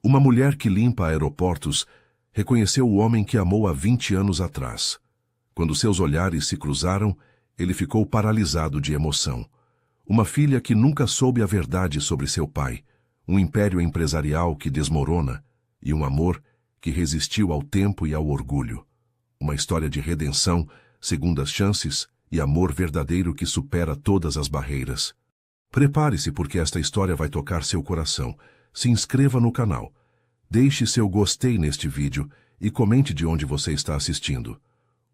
Uma mulher que limpa aeroportos reconheceu o homem que amou há 20 anos atrás. Quando seus olhares se cruzaram, ele ficou paralisado de emoção. Uma filha que nunca soube a verdade sobre seu pai, um império empresarial que desmorona e um amor que resistiu ao tempo e ao orgulho. Uma história de redenção, segundas chances e amor verdadeiro que supera todas as barreiras. Prepare-se porque esta história vai tocar seu coração. Se inscreva no canal. Deixe seu gostei neste vídeo e comente de onde você está assistindo.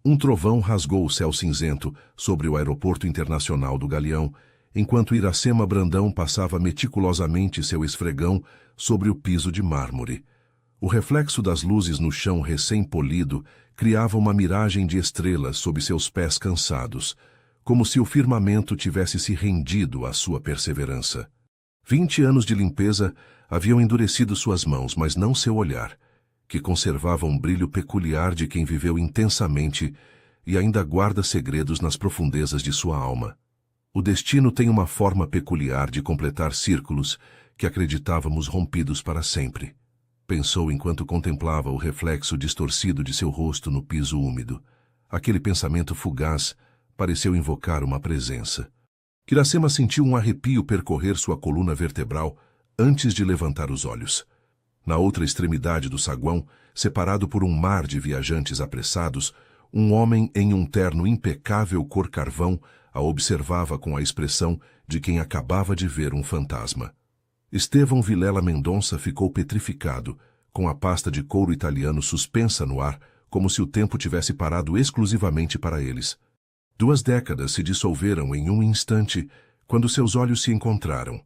Um trovão rasgou o céu cinzento sobre o aeroporto internacional do Galeão, enquanto Iracema Brandão passava meticulosamente seu esfregão sobre o piso de mármore. O reflexo das luzes no chão recém-polido criava uma miragem de estrelas sob seus pés cansados, como se o firmamento tivesse se rendido à sua perseverança. 20 anos de limpeza haviam endurecido suas mãos, mas não seu olhar, que conservava um brilho peculiar de quem viveu intensamente e ainda guarda segredos nas profundezas de sua alma. O destino tem uma forma peculiar de completar círculos que acreditávamos rompidos para sempre. Pensou enquanto contemplava o reflexo distorcido de seu rosto no piso úmido. Aquele pensamento fugaz pareceu invocar uma presença. Iracema sentiu um arrepio percorrer sua coluna vertebral antes de levantar os olhos. Na outra extremidade do saguão, separado por um mar de viajantes apressados, um homem em um terno impecável cor carvão a observava com a expressão de quem acabava de ver um fantasma. Estevão Vilela Mendonça ficou petrificado, com a pasta de couro italiano suspensa no ar, como se o tempo tivesse parado exclusivamente para eles. 2 décadas se dissolveram em um instante, quando seus olhos se encontraram,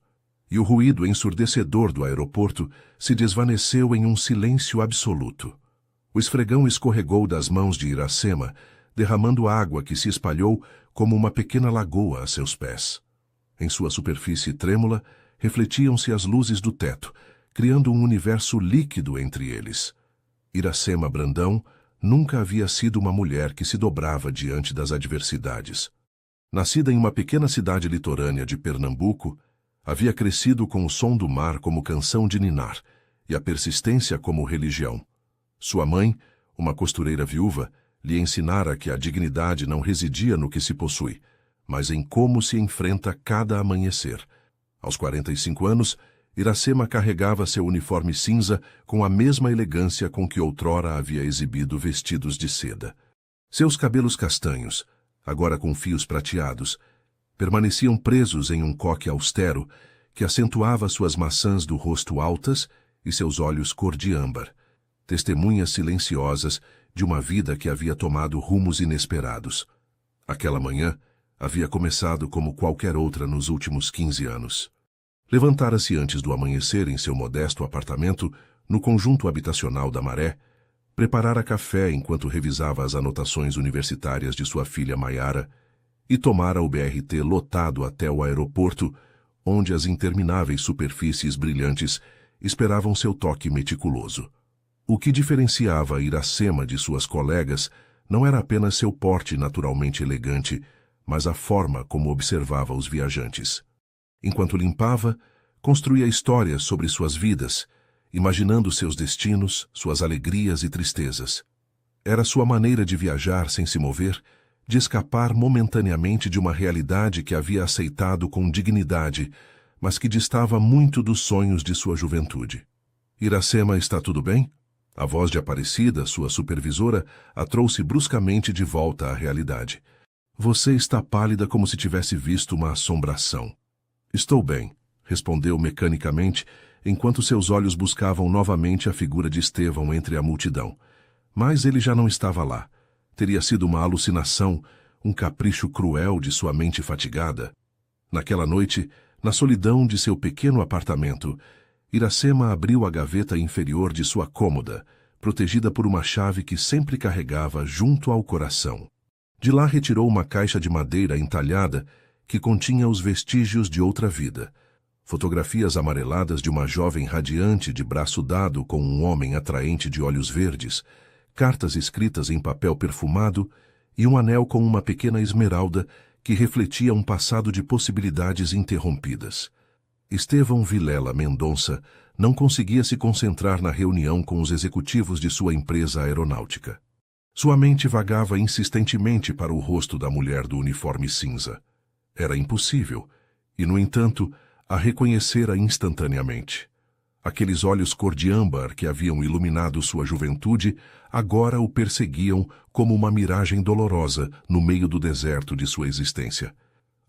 e o ruído ensurdecedor do aeroporto se desvaneceu em um silêncio absoluto. O esfregão escorregou das mãos de Iracema, derramando água que se espalhou como uma pequena lagoa a seus pés. Em sua superfície trêmula, refletiam-se as luzes do teto, criando um universo líquido entre eles. Iracema Brandão nunca havia sido uma mulher que se dobrava diante das adversidades. Nascida em uma pequena cidade litorânea de Pernambuco, havia crescido com o som do mar como canção de ninar e a persistência como religião. Sua mãe, uma costureira viúva, lhe ensinara que a dignidade não residia no que se possui, mas em como se enfrenta cada amanhecer. Aos 45 anos, Iracema carregava seu uniforme cinza com a mesma elegância com que outrora havia exibido vestidos de seda. Seus cabelos castanhos, agora com fios prateados, permaneciam presos em um coque austero que acentuava suas maçãs do rosto altas e seus olhos cor de âmbar, testemunhas silenciosas de uma vida que havia tomado rumos inesperados. Aquela manhã havia começado como qualquer outra nos últimos 15 anos. Levantara-se antes do amanhecer em seu modesto apartamento, no conjunto habitacional da Maré, preparara café enquanto revisava as anotações universitárias de sua filha Maiara e tomara o BRT lotado até o aeroporto, onde as intermináveis superfícies brilhantes esperavam seu toque meticuloso. O que diferenciava Iracema de suas colegas não era apenas seu porte naturalmente elegante, mas a forma como observava os viajantes. Enquanto limpava, construía histórias sobre suas vidas, imaginando seus destinos, suas alegrias e tristezas. Era sua maneira de viajar sem se mover, de escapar momentaneamente de uma realidade que havia aceitado com dignidade, mas que distava muito dos sonhos de sua juventude. Iracema, está tudo bem? A voz de Aparecida, sua supervisora, a trouxe bruscamente de volta à realidade. Você está pálida como se tivesse visto uma assombração. Estou bem, respondeu mecanicamente, enquanto seus olhos buscavam novamente a figura de Estevão entre a multidão. Mas ele já não estava lá. Teria sido uma alucinação, um capricho cruel de sua mente fatigada. Naquela noite, na solidão de seu pequeno apartamento, Iracema abriu a gaveta inferior de sua cômoda, protegida por uma chave que sempre carregava junto ao coração. De lá retirou uma caixa de madeira entalhada que continha os vestígios de outra vida. Fotografias amareladas de uma jovem radiante de braço dado com um homem atraente de olhos verdes, cartas escritas em papel perfumado e um anel com uma pequena esmeralda que refletia um passado de possibilidades interrompidas. Estevão Vilela Mendonça não conseguia se concentrar na reunião com os executivos de sua empresa aeronáutica. Sua mente vagava insistentemente para o rosto da mulher do uniforme cinza. Era impossível, e, no entanto, a reconhecera instantaneamente. Aqueles olhos cor de âmbar que haviam iluminado sua juventude agora o perseguiam como uma miragem dolorosa no meio do deserto de sua existência.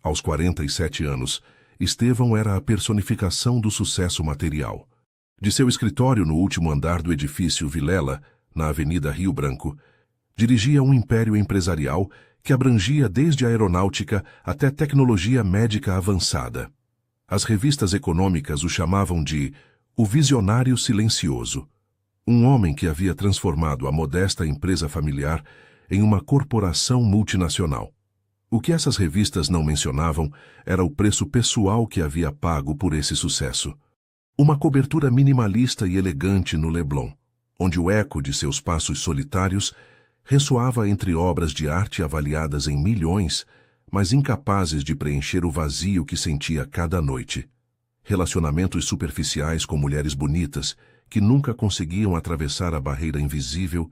Aos 47 anos, Estevão era a personificação do sucesso material. De seu escritório no último andar do edifício Vilela, na Avenida Rio Branco, dirigia um império empresarial que abrangia desde a aeronáutica até tecnologia médica avançada. As revistas econômicas o chamavam de o visionário silencioso, um homem que havia transformado a modesta empresa familiar em uma corporação multinacional. O que essas revistas não mencionavam era o preço pessoal que havia pago por esse sucesso. Uma cobertura minimalista e elegante no Leblon, onde o eco de seus passos solitários ressoava entre obras de arte avaliadas em milhões, mas incapazes de preencher o vazio que sentia cada noite. Relacionamentos superficiais com mulheres bonitas que nunca conseguiam atravessar a barreira invisível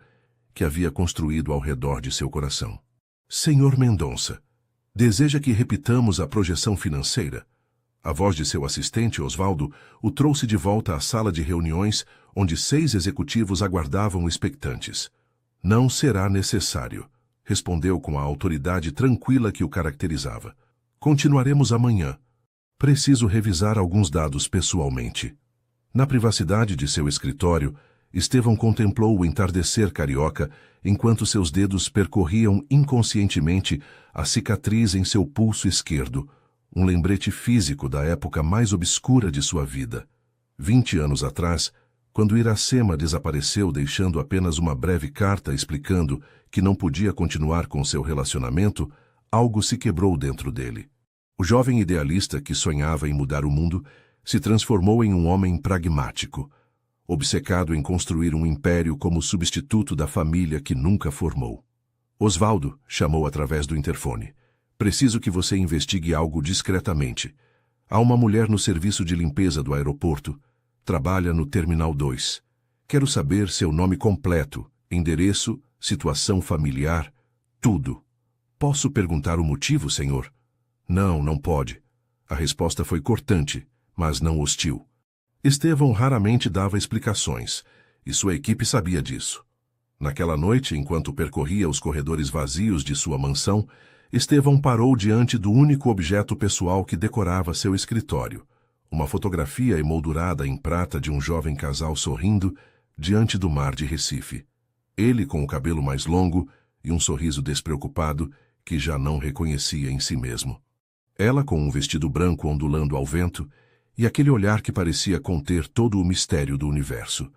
que havia construído ao redor de seu coração. Senhor Mendonça, deseja que repitamos a projeção financeira? A voz de seu assistente, Osvaldo, o trouxe de volta à sala de reuniões, onde 6 executivos aguardavam expectantes. Não será necessário, respondeu com a autoridade tranquila que o caracterizava. Continuaremos amanhã. Preciso revisar alguns dados pessoalmente. Na privacidade de seu escritório, Estevão contemplou o entardecer carioca enquanto seus dedos percorriam inconscientemente a cicatriz em seu pulso esquerdo, um lembrete físico da época mais obscura de sua vida. 20 anos atrás, quando Iracema desapareceu deixando apenas uma breve carta explicando que não podia continuar com seu relacionamento, algo se quebrou dentro dele. O jovem idealista que sonhava em mudar o mundo se transformou em um homem pragmático, obcecado em construir um império como substituto da família que nunca formou. Osvaldo chamou através do interfone. Preciso que você investigue algo discretamente. Há uma mulher no serviço de limpeza do aeroporto. Trabalha no Terminal 2. Quero saber seu nome completo, endereço, situação familiar, tudo. Posso perguntar o motivo, senhor? Não, não pode. A resposta foi cortante, mas não hostil. Estevão raramente dava explicações, e sua equipe sabia disso. Naquela noite, enquanto percorria os corredores vazios de sua mansão, Estevão parou diante do único objeto pessoal que decorava seu escritório, uma fotografia emoldurada em prata de um jovem casal sorrindo diante do mar de Recife. Ele com o cabelo mais longo e um sorriso despreocupado que já não reconhecia em si mesmo. Ela com um vestido branco ondulando ao vento e aquele olhar que parecia conter todo o mistério do universo.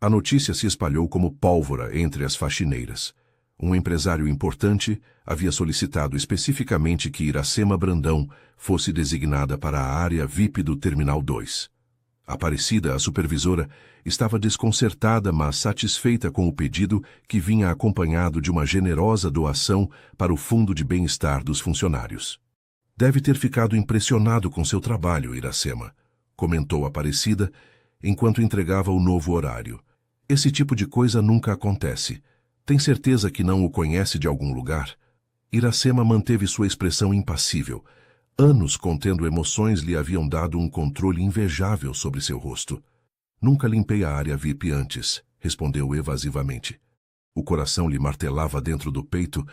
A notícia se espalhou como pólvora entre as faxineiras. Um empresário importante havia solicitado especificamente que Iracema Brandão fosse designada para a área VIP do Terminal 2. Aparecida, a supervisora, estava desconcertada, mas satisfeita com o pedido que vinha acompanhado de uma generosa doação para o Fundo de Bem-Estar dos funcionários. Deve ter ficado impressionado com seu trabalho, Iracema, comentou Aparecida, enquanto entregava o novo horário. Esse tipo de coisa nunca acontece. Tem certeza que não o conhece de algum lugar? Iracema manteve sua expressão impassível. Anos contendo emoções lhe haviam dado um controle invejável sobre seu rosto. Nunca limpei a área VIP antes, respondeu evasivamente. O coração lhe martelava dentro do peito,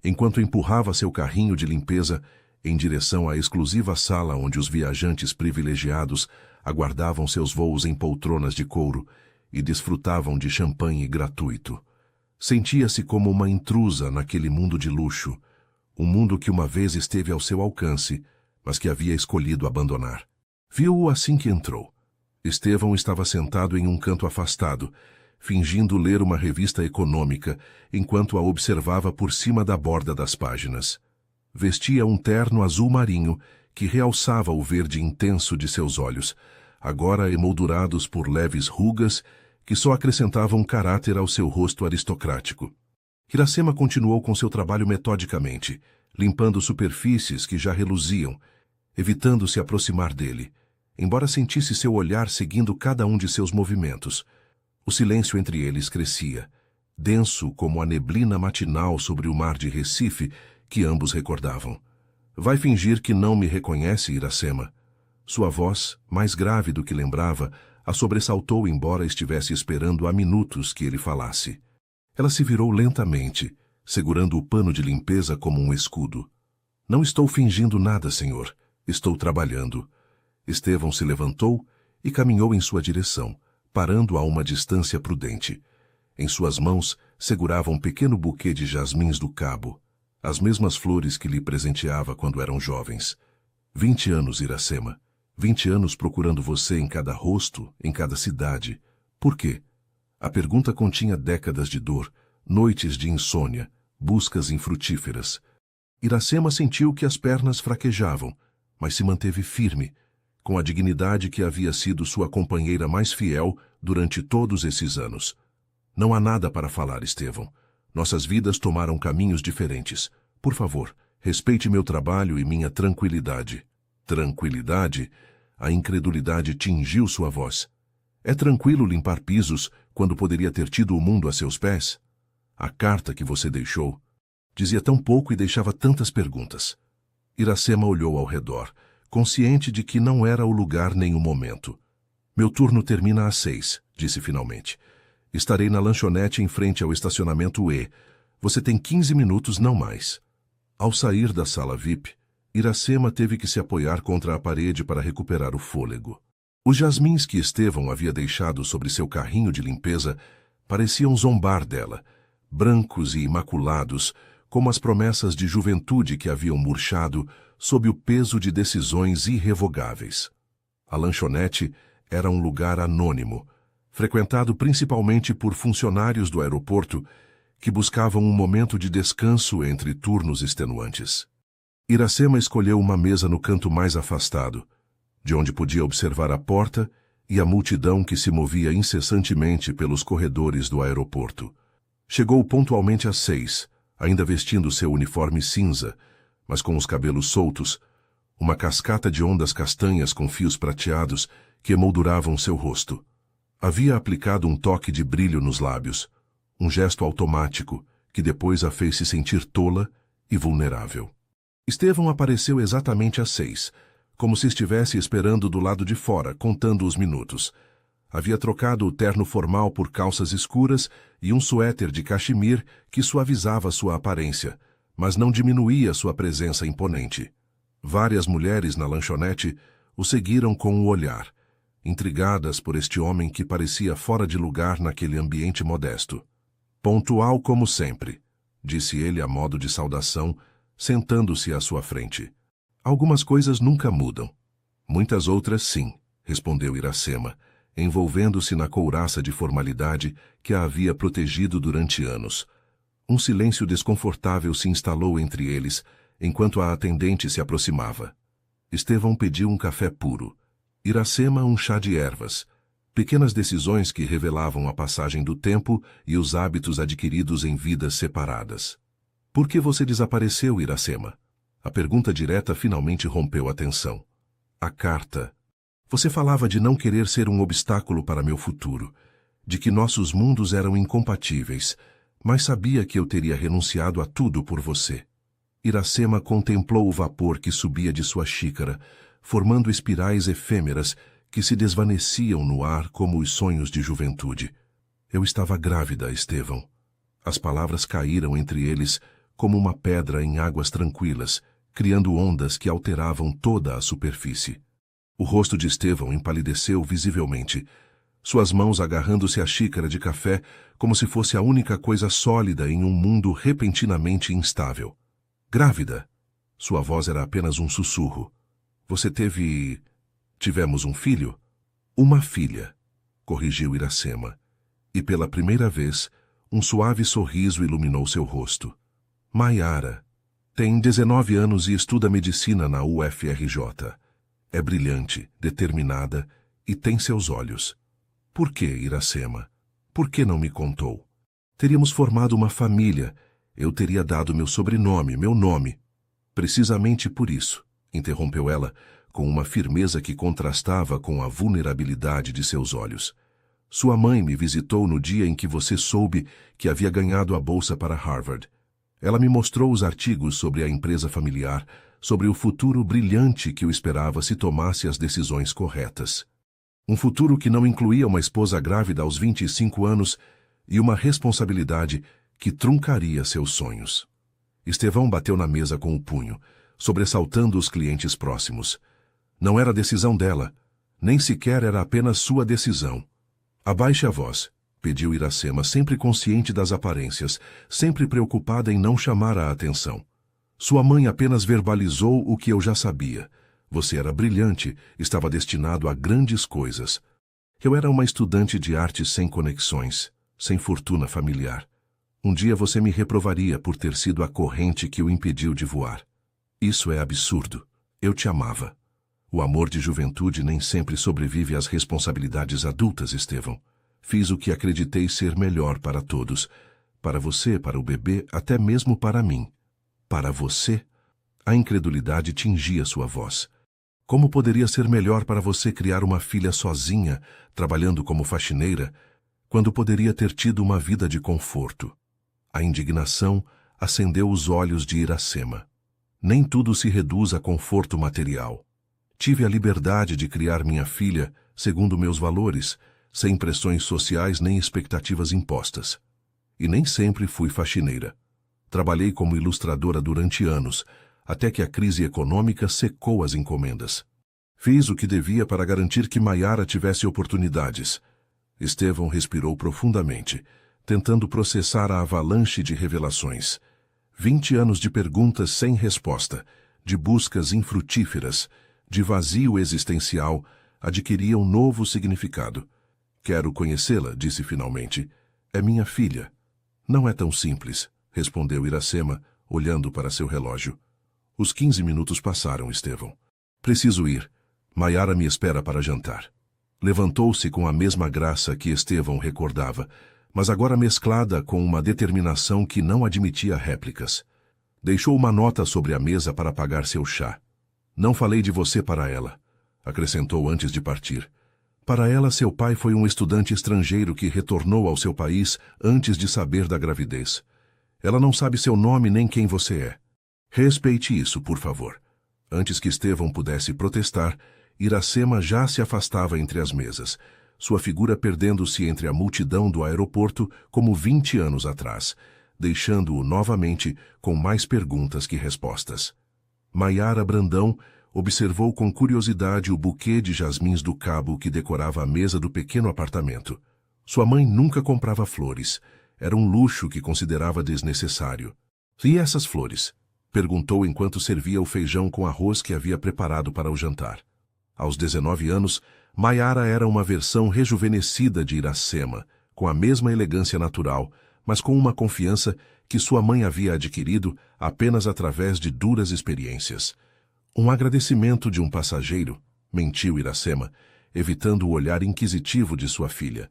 enquanto empurrava seu carrinho de limpeza em direção à exclusiva sala onde os viajantes privilegiados aguardavam seus voos em poltronas de couro e desfrutavam de champanhe gratuito. Sentia-se como uma intrusa naquele mundo de luxo, um mundo que uma vez esteve ao seu alcance, mas que havia escolhido abandonar. Viu-o assim que entrou. Estevão estava sentado em um canto afastado, fingindo ler uma revista econômica, enquanto a observava por cima da borda das páginas. Vestia um terno azul marinho que realçava o verde intenso de seus olhos, agora emoldurados por leves rugas que só acrescentavam caráter ao seu rosto aristocrático. Iracema continuou com seu trabalho metodicamente, limpando superfícies que já reluziam, evitando se aproximar dele. embora sentisse seu olhar seguindo cada um de seus movimentos. O silêncio entre eles crescia, denso como a neblina matinal sobre o mar de Recife que ambos recordavam. Vai fingir que não me reconhece, Iracema? Sua voz, mais grave do que lembrava, a sobressaltou embora estivesse esperando há minutos que ele falasse. Ela se virou lentamente, segurando o pano de limpeza como um escudo. Não estou fingindo nada, senhor. Estou trabalhando. Estevão se levantou e caminhou em sua direção, parando a uma distância prudente. Em suas mãos segurava um pequeno buquê de jasmins do Cabo, as mesmas flores que lhe presenteava quando eram jovens. 20 anos, Iracema. 20 anos procurando você em cada rosto, em cada cidade. Por quê? A pergunta continha décadas de dor, noites de insônia, buscas infrutíferas. Iracema sentiu que as pernas fraquejavam, mas se manteve firme, com a dignidade que havia sido sua companheira mais fiel durante todos esses anos. Não há nada para falar, Estevão. Nossas vidas tomaram caminhos diferentes. Por favor, respeite meu trabalho e minha tranquilidade. Tranquilidade? A incredulidade tingiu sua voz. É tranquilo limpar pisos quando poderia ter tido o mundo a seus pés? A carta que você deixou dizia tão pouco e deixava tantas perguntas. Iracema olhou ao redor, consciente de que não era o lugar nem o momento. Meu turno termina às 6, disse finalmente. Estarei na lanchonete em frente ao estacionamento E. Você tem 15 minutos, não mais. Ao sair da sala VIP, Iracema teve que se apoiar contra a parede para recuperar o fôlego. Os jasmins que Estevão havia deixado sobre seu carrinho de limpeza pareciam zombar dela, brancos e imaculados, como as promessas de juventude que haviam murchado sob o peso de decisões irrevogáveis. A lanchonete era um lugar anônimo, frequentado principalmente por funcionários do aeroporto que buscavam um momento de descanso entre turnos extenuantes. Iracema escolheu uma mesa no canto mais afastado, de onde podia observar a porta e a multidão que se movia incessantemente pelos corredores do aeroporto. Chegou pontualmente às 6, ainda vestindo seu uniforme cinza, mas com os cabelos soltos, uma cascata de ondas castanhas com fios prateados que emolduravam seu rosto. Havia aplicado um toque de brilho nos lábios, um gesto automático que depois a fez se sentir tola e vulnerável. Estevão apareceu exatamente às 6, como se estivesse esperando do lado de fora, contando os minutos. Havia trocado o terno formal por calças escuras e um suéter de cachemir que suavizava sua aparência, mas não diminuía sua presença imponente. Várias mulheres na lanchonete o seguiram com o olhar, intrigadas por este homem que parecia fora de lugar naquele ambiente modesto. Pontual como sempre, disse ele a modo de saudação, sentando-se à sua frente. Algumas coisas nunca mudam. Muitas outras sim, respondeu Iracema, envolvendo-se na couraça de formalidade que a havia protegido durante anos. Um silêncio desconfortável se instalou entre eles, enquanto a atendente se aproximava. Estevão pediu um café puro. Iracema um chá de ervas. Pequenas decisões que revelavam a passagem do tempo e os hábitos adquiridos em vidas separadas. Por que você desapareceu, Iracema? A pergunta direta finalmente rompeu a tensão. A carta. Você falava de não querer ser um obstáculo para meu futuro, de que nossos mundos eram incompatíveis, mas sabia que eu teria renunciado a tudo por você. Iracema contemplou o vapor que subia de sua xícara, formando espirais efêmeras que se desvaneciam no ar como os sonhos de juventude. Eu estava grávida, Estevão. As palavras caíram entre eles como uma pedra em águas tranquilas, criando ondas que alteravam toda a superfície. O rosto de Estevão empalideceu visivelmente, suas mãos agarrando-se à xícara de café como se fosse a única coisa sólida em um mundo repentinamente instável. Grávida. Sua voz era apenas um sussurro. Você teve... Tivemos um filho? Uma filha, corrigiu Iracema. E pela primeira vez, um suave sorriso iluminou seu rosto. Maiara. Tem 19 anos e estuda medicina na UFRJ. É brilhante, determinada e tem seus olhos. Por que, Iracema? Por que não me contou? Teríamos formado uma família. Eu teria dado meu sobrenome, meu nome. Precisamente por isso, interrompeu ela, com uma firmeza que contrastava com a vulnerabilidade de seus olhos. Sua mãe me visitou no dia em que você soube que havia ganhado a bolsa para Harvard. Ela me mostrou os artigos sobre a empresa familiar, sobre o futuro brilhante que o esperava se tomasse as decisões corretas. Um futuro que não incluía uma esposa grávida aos 25 anos e uma responsabilidade que truncaria seus sonhos. Estevão bateu na mesa com o punho, sobressaltando os clientes próximos. Não era decisão dela, nem sequer era apenas sua decisão. Abaixe a voz, pediu Iracema, sempre consciente das aparências, sempre preocupada em não chamar a atenção. Sua mãe apenas verbalizou o que eu já sabia. Você era brilhante, estava destinado a grandes coisas. Eu era uma estudante de artes sem conexões, sem fortuna familiar. Um dia você me reprovaria por ter sido a corrente que o impediu de voar. Isso é absurdo. Eu te amava. O amor de juventude nem sempre sobrevive às responsabilidades adultas, Estevão. Fiz o que acreditei ser melhor para todos. Para você, para o bebê, até mesmo para mim. Para você? A incredulidade tingia sua voz. Como poderia ser melhor para você criar uma filha sozinha, trabalhando como faxineira, quando poderia ter tido uma vida de conforto? A indignação acendeu os olhos de Iracema. Nem tudo se reduz a conforto material. Tive a liberdade de criar minha filha segundo meus valores, sem pressões sociais nem expectativas impostas. E nem sempre fui faxineira. Trabalhei como ilustradora durante anos, até que a crise econômica secou as encomendas. Fiz o que devia para garantir que Maiara tivesse oportunidades. Estevão respirou profundamente, tentando processar a avalanche de revelações. 20 anos de perguntas sem resposta, de buscas infrutíferas, de vazio existencial, adquiriam novo significado. Quero conhecê-la, disse finalmente. É minha filha. Não é tão simples, respondeu Iracema, olhando para seu relógio. Os 15 minutos passaram, Estevão. Preciso ir. Maiara me espera para jantar. Levantou-se com a mesma graça que Estevão recordava, mas agora mesclada com uma determinação que não admitia réplicas. Deixou uma nota sobre a mesa para pagar seu chá. Não falei de você para ela, acrescentou antes de partir. Para ela, seu pai foi um estudante estrangeiro que retornou ao seu país antes de saber da gravidez. Ela não sabe seu nome nem quem você é. Respeite isso, por favor. Antes que Estevão pudesse protestar, Iracema já se afastava entre as mesas, sua figura perdendo-se entre a multidão do aeroporto como 20 anos atrás, deixando-o novamente com mais perguntas que respostas. Maiara Brandão observou com curiosidade o buquê de jasmins do cabo que decorava a mesa do pequeno apartamento. Sua mãe nunca comprava flores. Era um luxo que considerava desnecessário. E essas flores? Perguntou enquanto servia o feijão com arroz que havia preparado para o jantar. Aos 19 anos, Maiara era uma versão rejuvenescida de Iracema, com a mesma elegância natural, mas com uma confiança que sua mãe havia adquirido apenas através de duras experiências. Um agradecimento de um passageiro, mentiu Iracema, evitando o olhar inquisitivo de sua filha.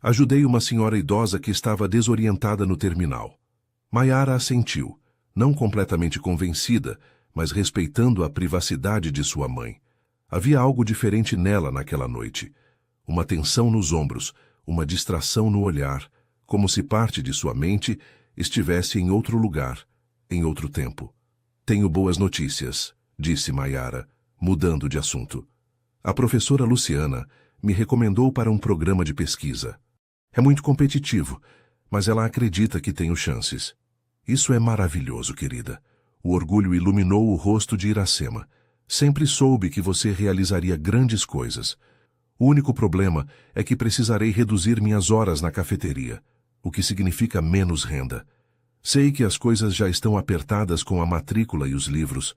Ajudei uma senhora idosa que estava desorientada no terminal. Maiara assentiu, não completamente convencida, mas respeitando a privacidade de sua mãe. Havia algo diferente nela naquela noite. Uma tensão nos ombros, uma distração no olhar, como se parte de sua mente estivesse em outro lugar, em outro tempo. Tenho boas notícias, disse Maiara, mudando de assunto. A professora Luciana me recomendou para um programa de pesquisa. É muito competitivo, mas ela acredita que tenho chances. Isso é maravilhoso, querida. O orgulho iluminou o rosto de Iracema. Sempre soube que você realizaria grandes coisas. O único problema é que precisarei reduzir minhas horas na cafeteria, o que significa menos renda. Sei que as coisas já estão apertadas com a matrícula e os livros.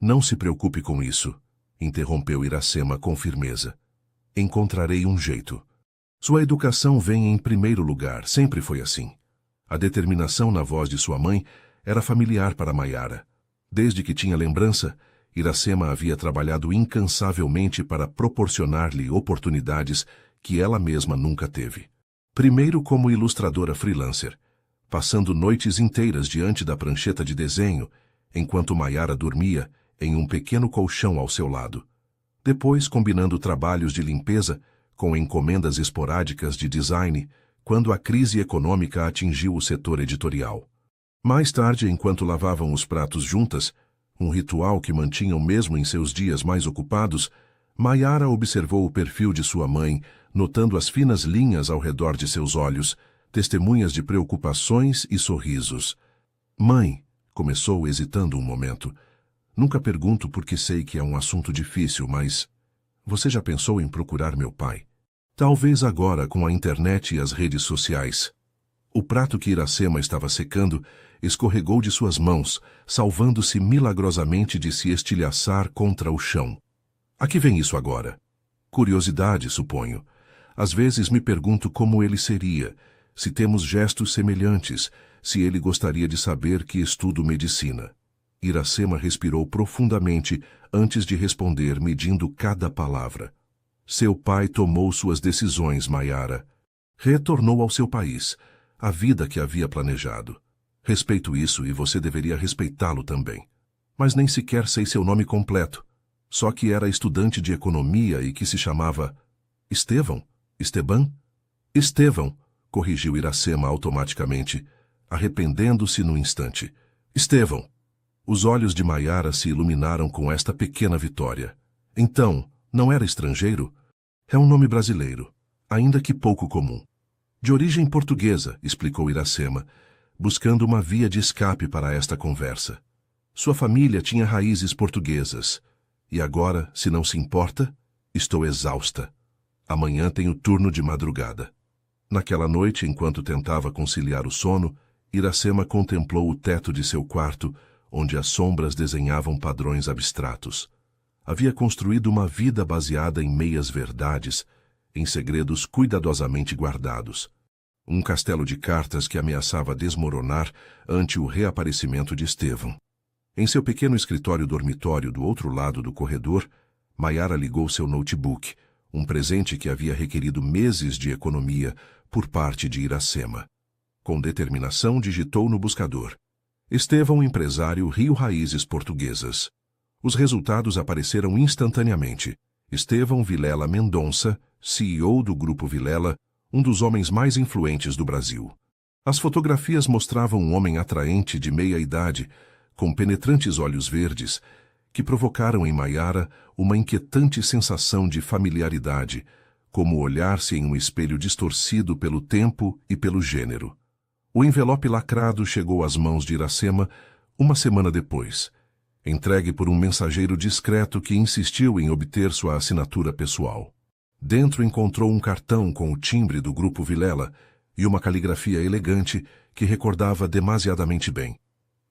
Não se preocupe com isso, interrompeu Iracema com firmeza. Encontrarei um jeito. Sua educação vem em primeiro lugar, sempre foi assim. A determinação na voz de sua mãe era familiar para Maiara. Desde que tinha lembrança, Iracema havia trabalhado incansavelmente para proporcionar-lhe oportunidades que ela mesma nunca teve. Primeiro como ilustradora freelancer, passando noites inteiras diante da prancheta de desenho, enquanto Maiara dormia em um pequeno colchão ao seu lado. Depois, combinando trabalhos de limpeza com encomendas esporádicas de design, quando a crise econômica atingiu o setor editorial. Mais tarde, enquanto lavavam os pratos juntas, um ritual que mantinham mesmo em seus dias mais ocupados, Maiara observou o perfil de sua mãe, notando as finas linhas ao redor de seus olhos, testemunhas de preocupações e sorrisos. Mãe, começou hesitando um momento. Nunca pergunto porque sei que é um assunto difícil, mas... Você já pensou em procurar meu pai? Talvez agora com a internet e as redes sociais. O prato que Iracema estava secando escorregou de suas mãos, salvando-se milagrosamente de se estilhaçar contra o chão. A que vem isso agora? Curiosidade, suponho. Às vezes me pergunto como ele seria, se temos gestos semelhantes, se ele gostaria de saber que estudo medicina. Iracema respirou profundamente antes de responder, medindo cada palavra. Seu pai tomou suas decisões, Maiara. Retornou ao seu país, a vida que havia planejado. Respeito isso e você deveria respeitá-lo também. Mas nem sequer sei seu nome completo. Só que era estudante de economia e que se chamava... Estevão? Esteban? Estevão, corrigiu Iracema automaticamente, arrependendo-se no instante. Estevão. Os olhos de Maiara se iluminaram com esta pequena vitória. Então, não era estrangeiro? É um nome brasileiro, ainda que pouco comum. De origem portuguesa, explicou Iracema, buscando uma via de escape para esta conversa. Sua família tinha raízes portuguesas. E agora, se não se importa, estou exausta. Amanhã tenho turno de madrugada. Naquela noite, enquanto tentava conciliar o sono, Iracema contemplou o teto de seu quarto, onde as sombras desenhavam padrões abstratos. Havia construído uma vida baseada em meias-verdades, em segredos cuidadosamente guardados. Um castelo de cartas que ameaçava desmoronar ante o reaparecimento de Estevão. Em seu pequeno escritório dormitório do outro lado do corredor, Maiara ligou seu notebook, um presente que havia requerido meses de economia por parte de Iracema. Com determinação, digitou no buscador: Estevão, empresário, Rio Raízes Portuguesas. Os resultados apareceram instantaneamente. Estevão Vilela Mendonça, CEO do Grupo Vilela, um dos homens mais influentes do Brasil. As fotografias mostravam um homem atraente de meia-idade, com penetrantes olhos verdes, que provocaram em Maiara uma inquietante sensação de familiaridade, como olhar-se em um espelho distorcido pelo tempo e pelo gênero. O envelope lacrado chegou às mãos de Iracema uma semana depois, entregue por um mensageiro discreto que insistiu em obter sua assinatura pessoal. Dentro encontrou um cartão com o timbre do Grupo Vilela e uma caligrafia elegante que recordava demasiadamente bem.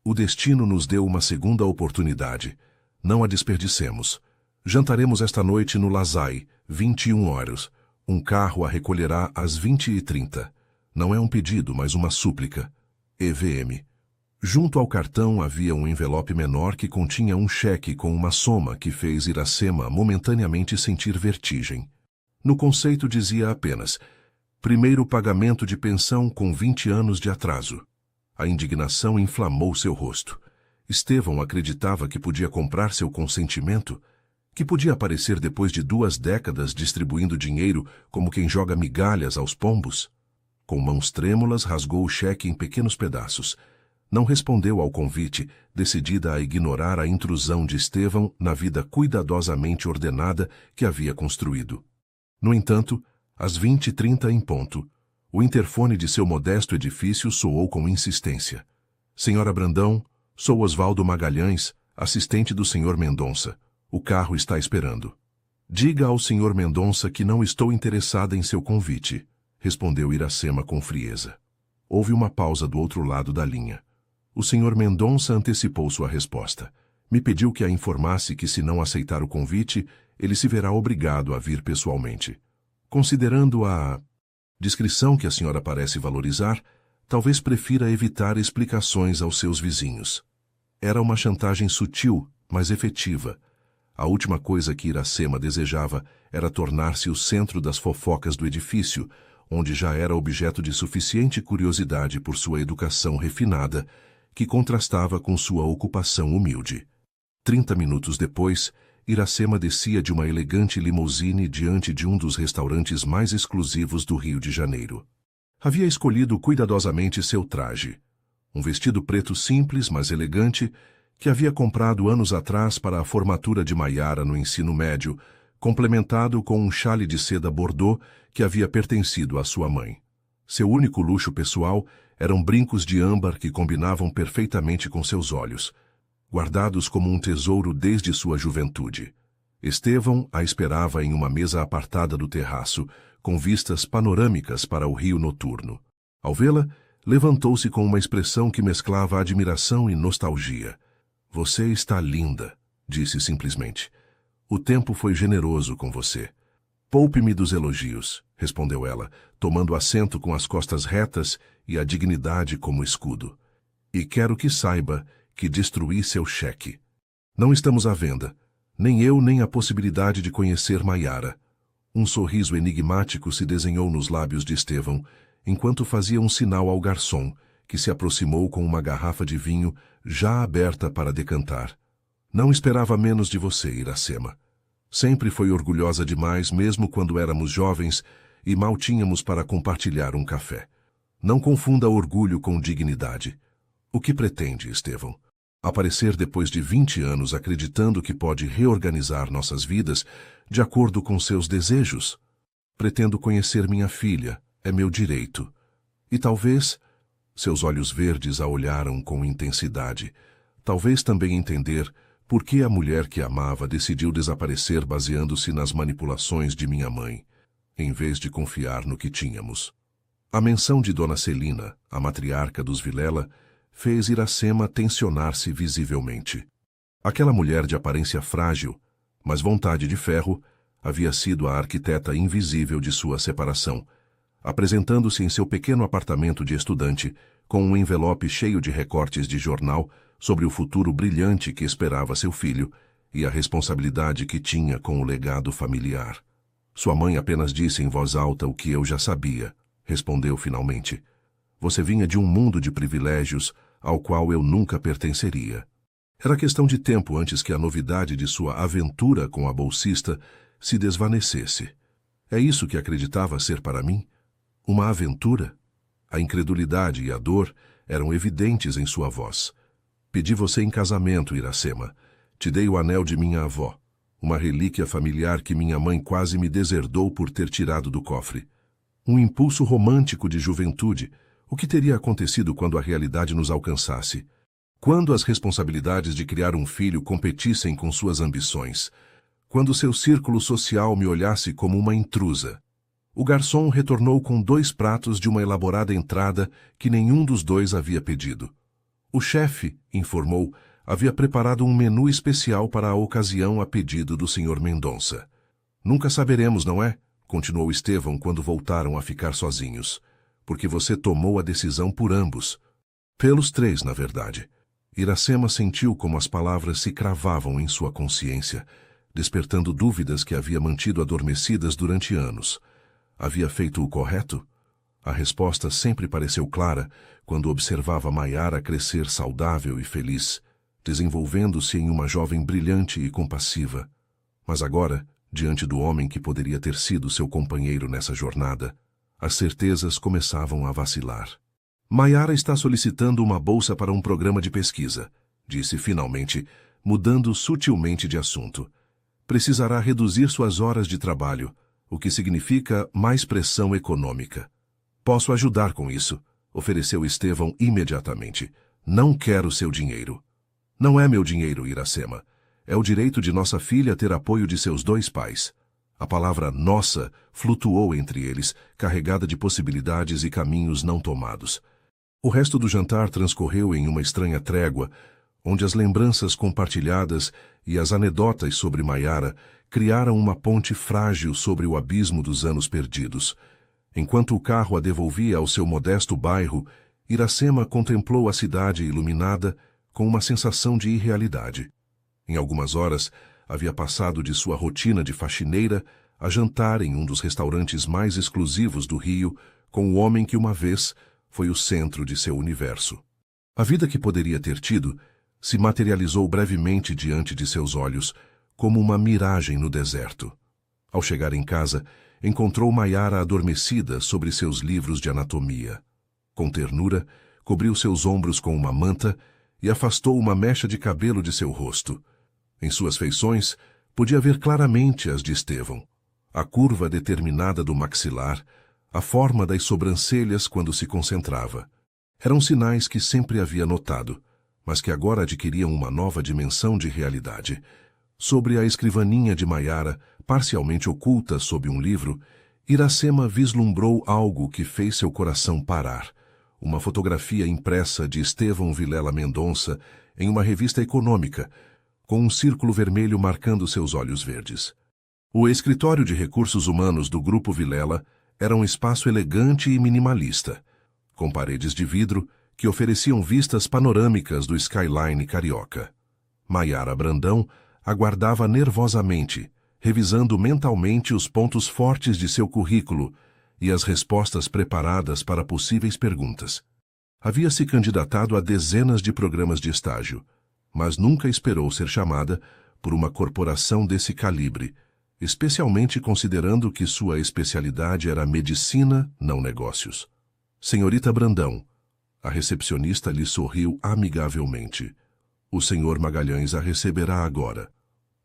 O destino nos deu uma segunda oportunidade. Não a desperdicemos. Jantaremos esta noite no Lazai, 21 horas. Um carro a recolherá às 20h30. Não é um pedido, mas uma súplica. EVM. Junto ao cartão havia um envelope menor que continha um cheque com uma soma que fez Iracema momentaneamente sentir vertigem. No conceito dizia apenas: primeiro pagamento de pensão com 20 anos de atraso. A indignação inflamou seu rosto. Estevão acreditava que podia comprar seu consentimento, que podia aparecer depois de 2 décadas distribuindo dinheiro como quem joga migalhas aos pombos. Com mãos trêmulas, rasgou o cheque em pequenos pedaços. Não respondeu ao convite, decidida a ignorar a intrusão de Estevão na vida cuidadosamente ordenada que havia construído. No entanto, às 20h30 em ponto, o interfone de seu modesto edifício soou com insistência. Senhora Brandão, sou Osvaldo Magalhães, assistente do Sr. Mendonça. O carro está esperando. Diga ao Sr. Mendonça que não estou interessada em seu convite, respondeu Iracema com frieza. Houve uma pausa do outro lado da linha. O Sr. Mendonça antecipou sua resposta. Me pediu que a informasse que, se não aceitar o convite, ele se verá obrigado a vir pessoalmente. Considerando a discrição que a senhora parece valorizar, talvez prefira evitar explicações aos seus vizinhos. Era uma chantagem sutil, mas efetiva. A última coisa que Iracema desejava era tornar-se o centro das fofocas do edifício, onde já era objeto de suficiente curiosidade por sua educação refinada, que contrastava com sua ocupação humilde. 30 minutos depois, Iracema descia de uma elegante limusine diante de um dos restaurantes mais exclusivos do Rio de Janeiro. Havia escolhido cuidadosamente seu traje, um vestido preto simples, mas elegante, que havia comprado anos atrás para a formatura de Maiara no ensino médio, complementado com um chale de seda bordô que havia pertencido à sua mãe. Seu único luxo pessoal eram brincos de âmbar que combinavam perfeitamente com seus olhos, guardados como um tesouro desde sua juventude. Estevão a esperava em uma mesa apartada do terraço, com vistas panorâmicas para o rio noturno. Ao vê-la, levantou-se com uma expressão que mesclava admiração e nostalgia. "Você está linda", disse simplesmente. "O tempo foi generoso com você." "Poupe-me dos elogios", respondeu ela, tomando assento com as costas retas e a dignidade como escudo. "E quero que saiba que destruí seu cheque. Não estamos à venda, nem eu nem a possibilidade de conhecer Maiara." Um sorriso enigmático se desenhou nos lábios de Estevão, enquanto fazia um sinal ao garçom, que se aproximou com uma garrafa de vinho já aberta para decantar. "Não esperava menos de você, Iracema. Sempre foi orgulhosa demais, mesmo quando éramos jovens e mal tínhamos para compartilhar um café. Não confunda orgulho com dignidade. O que pretende, Estevão? Aparecer depois de 20 anos acreditando que pode reorganizar nossas vidas de acordo com seus desejos? Pretendo conhecer minha filha, é meu direito. E talvez..." Seus olhos verdes a olharam com intensidade. "Talvez também entender por que a mulher que amava decidiu desaparecer baseando-se nas manipulações de minha mãe, em vez de confiar no que tínhamos." A menção de Dona Celina, a matriarca dos Vilela, fez Iracema tensionar-se visivelmente. Aquela mulher de aparência frágil, mas vontade de ferro, havia sido a arquiteta invisível de sua separação, apresentando-se em seu pequeno apartamento de estudante, com um envelope cheio de recortes de jornal sobre o futuro brilhante que esperava seu filho e a responsabilidade que tinha com o legado familiar. "Sua mãe apenas disse em voz alta o que eu já sabia", respondeu finalmente. "Você vinha de um mundo de privilégios ao qual eu nunca pertenceria." Era questão de tempo antes que a novidade de sua aventura com a bolsista se desvanecesse. "É isso que acreditava ser para mim? Uma aventura?" A incredulidade e a dor eram evidentes em sua voz. "Pedi você em casamento, Iracema. Te dei o anel de minha avó, uma relíquia familiar que minha mãe quase me deserdou por ter tirado do cofre. Um impulso romântico de juventude. O que teria acontecido quando a realidade nos alcançasse? Quando as responsabilidades de criar um filho competissem com suas ambições? Quando seu círculo social me olhasse como uma intrusa?" O garçom retornou com 2 pratos de uma elaborada entrada que nenhum dos dois havia pedido. O chefe, informou, havia preparado um menu especial para a ocasião a pedido do Sr. Mendonça. "Nunca saberemos, não é?" continuou Estevão quando voltaram a ficar sozinhos. "Porque você tomou a decisão por ambos. Pelos 3, na verdade." Iracema sentiu como as palavras se cravavam em sua consciência, despertando dúvidas que havia mantido adormecidas durante anos. Havia feito o correto? A resposta sempre pareceu clara quando observava Maiara crescer saudável e feliz, desenvolvendo-se em uma jovem brilhante e compassiva. Mas agora, diante do homem que poderia ter sido seu companheiro nessa jornada, as certezas começavam a vacilar. "Maiara está solicitando uma bolsa para um programa de pesquisa", disse finalmente, mudando sutilmente de assunto. "Precisará reduzir suas horas de trabalho, o que significa mais pressão econômica." "Posso ajudar com isso", ofereceu Estevão imediatamente. "Não quero seu dinheiro." "Não é meu dinheiro, Iracema. É o direito de nossa filha ter apoio de seus 2 pais. A palavra "nossa" flutuou entre eles, carregada de possibilidades e caminhos não tomados. O resto do jantar transcorreu em uma estranha trégua, onde as lembranças compartilhadas e as anedotas sobre Maiara criaram uma ponte frágil sobre o abismo dos anos perdidos. Enquanto o carro a devolvia ao seu modesto bairro, Iracema contemplou a cidade iluminada com uma sensação de irrealidade. Em algumas horas, havia passado de sua rotina de faxineira a jantar em um dos restaurantes mais exclusivos do Rio com o homem que uma vez foi o centro de seu universo. A vida que poderia ter tido se materializou brevemente diante de seus olhos, como uma miragem no deserto. Ao chegar em casa, encontrou Maiara adormecida sobre seus livros de anatomia. Com ternura, cobriu seus ombros com uma manta e afastou uma mecha de cabelo de seu rosto. Em suas feições, podia ver claramente as de Estevão. A curva determinada do maxilar, a forma das sobrancelhas quando se concentrava. Eram sinais que sempre havia notado, mas que agora adquiriam uma nova dimensão de realidade. Sobre a escrivaninha de Maiara, parcialmente oculta sob um livro, Iracema vislumbrou algo que fez seu coração parar. Uma fotografia impressa de Estevão Vilela Mendonça em uma revista econômica, com um círculo vermelho marcando seus olhos verdes. O escritório de recursos humanos do Grupo Vilela era um espaço elegante e minimalista, com paredes de vidro que ofereciam vistas panorâmicas do skyline carioca. Maiara Brandão aguardava nervosamente, revisando mentalmente os pontos fortes de seu currículo e as respostas preparadas para possíveis perguntas. Havia se candidatado a dezenas de programas de estágio, mas nunca esperou ser chamada por uma corporação desse calibre, especialmente considerando que sua especialidade era medicina, não negócios. Senhorita Brandão, a recepcionista lhe sorriu amigavelmente. O senhor Magalhães a receberá agora.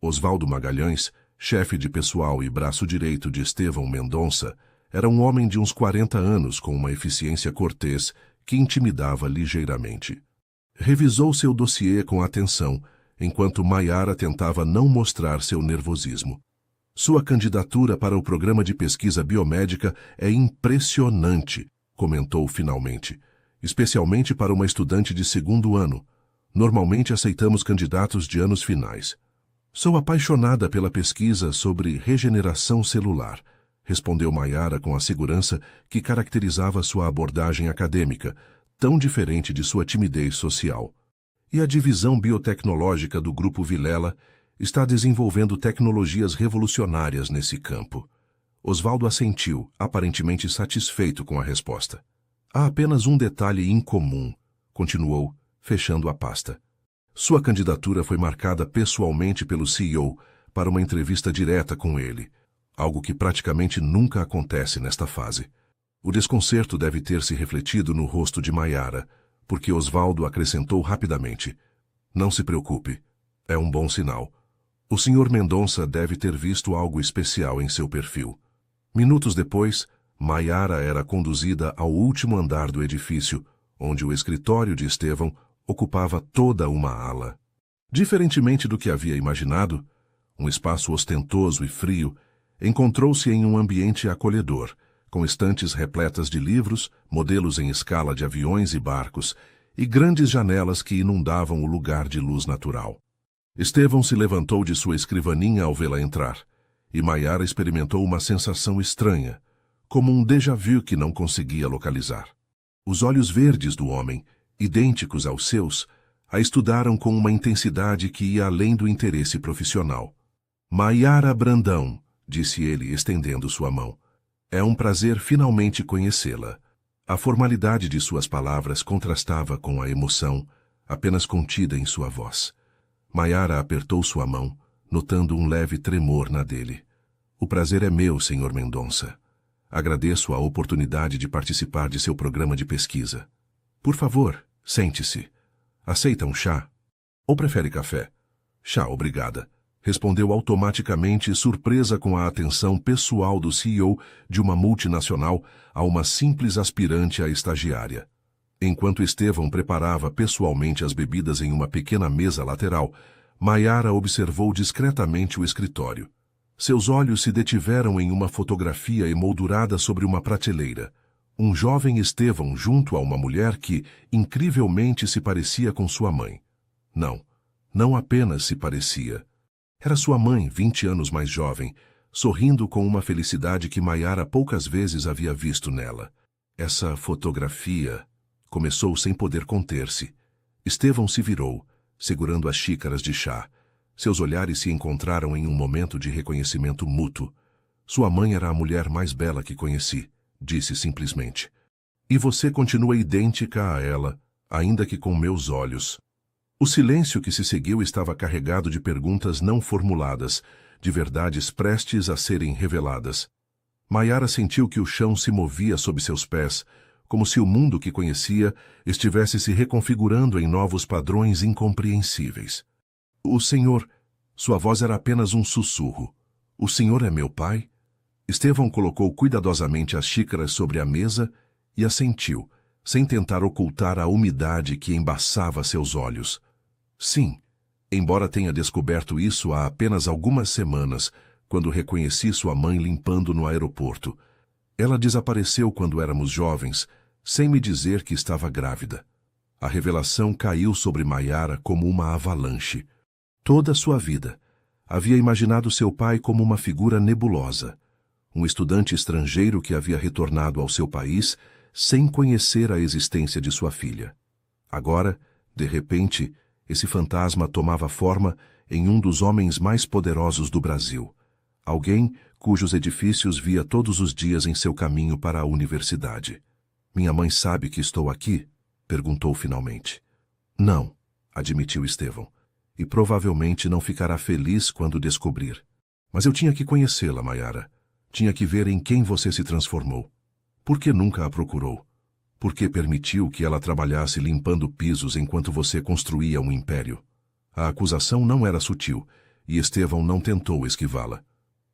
Osvaldo Magalhães, chefe de pessoal e braço direito de Estevão Mendonça, era um homem de uns 40 anos com uma eficiência cortês que intimidava ligeiramente. Revisou seu dossiê com atenção, enquanto Maiara tentava não mostrar seu nervosismo. Sua candidatura para o programa de pesquisa biomédica é impressionante, comentou finalmente, especialmente para uma estudante de segundo ano. Normalmente aceitamos candidatos de anos finais. Sou apaixonada pela pesquisa sobre regeneração celular, respondeu Maiara com a segurança que caracterizava sua abordagem acadêmica, tão diferente de sua timidez social. E a divisão biotecnológica do Grupo Vilela está desenvolvendo tecnologias revolucionárias nesse campo. Osvaldo assentiu, aparentemente satisfeito com a resposta. Há apenas um detalhe incomum, continuou, fechando a pasta. Sua candidatura foi marcada pessoalmente pelo CEO para uma entrevista direta com ele, algo que praticamente nunca acontece nesta fase. O desconcerto deve ter se refletido no rosto de Maiara, porque Osvaldo acrescentou rapidamente. Não se preocupe, é um bom sinal. O Sr. Mendonça deve ter visto algo especial em seu perfil. Minutos depois, Maiara era conduzida ao último andar do edifício, onde o escritório de Estevão ocupava toda uma ala. Diferentemente do que havia imaginado, um espaço ostentoso e frio, encontrou-se em um ambiente acolhedor, com estantes repletas de livros, modelos em escala de aviões e barcos, e grandes janelas que inundavam o lugar de luz natural. Estevão se levantou de sua escrivaninha ao vê-la entrar, e Maiara experimentou uma sensação estranha, como um déjà-vu que não conseguia localizar. Os olhos verdes do homem, idênticos aos seus, a estudaram com uma intensidade que ia além do interesse profissional. Maiara Brandão, disse ele, estendendo sua mão. É um prazer finalmente conhecê-la. A formalidade de suas palavras contrastava com a emoção, apenas contida em sua voz. Maiara apertou sua mão, notando um leve tremor na dele. O prazer é meu, Sr. Mendonça. Agradeço a oportunidade de participar de seu programa de pesquisa. Por favor, sente-se. Aceita um chá? Ou prefere café? Chá, obrigada. Respondeu automaticamente, surpresa com a atenção pessoal do CEO de uma multinacional a uma simples aspirante a estagiária. Enquanto Estevão preparava pessoalmente as bebidas em uma pequena mesa lateral, Maiara observou discretamente o escritório. Seus olhos se detiveram em uma fotografia emoldurada sobre uma prateleira. Um jovem Estevão junto a uma mulher que, incrivelmente, se parecia com sua mãe. Não apenas se parecia. Era sua mãe, 20 anos mais jovem, sorrindo com uma felicidade que Maiara poucas vezes havia visto nela. Essa fotografia... Começou sem poder conter-se. Estevão se virou, segurando as xícaras de chá. Seus olhares se encontraram em um momento de reconhecimento mútuo. Sua mãe era a mulher mais bela que conheci, disse simplesmente. E você continua idêntica a ela, ainda que com meus olhos. O silêncio que se seguiu estava carregado de perguntas não formuladas, de verdades prestes a serem reveladas. Maiara sentiu que o chão se movia sob seus pés, como se o mundo que conhecia estivesse se reconfigurando em novos padrões incompreensíveis. O Senhor... Sua voz era apenas um sussurro. O Senhor é meu pai? Estevão colocou cuidadosamente as xícaras sobre a mesa e assentiu, sem tentar ocultar a umidade que embaçava seus olhos. Sim, embora tenha descoberto isso há apenas algumas semanas, quando reconheci sua mãe limpando no aeroporto. Ela desapareceu quando éramos jovens, sem me dizer que estava grávida. A revelação caiu sobre Maiara como uma avalanche. Toda sua vida, havia imaginado seu pai como uma figura nebulosa, um estudante estrangeiro que havia retornado ao seu país sem conhecer a existência de sua filha. Agora, de repente, esse fantasma tomava forma em um dos homens mais poderosos do Brasil, alguém cujos edifícios via todos os dias em seu caminho para a universidade. Minha mãe sabe que estou aqui? Perguntou finalmente. Não, admitiu Estevão. E provavelmente não ficará feliz quando descobrir. Mas eu tinha que conhecê-la, Maiara. Tinha que ver em quem você se transformou. Por que nunca a procurou? Por que permitiu que ela trabalhasse limpando pisos enquanto você construía um império? A acusação não era sutil, e Estevão não tentou esquivá-la.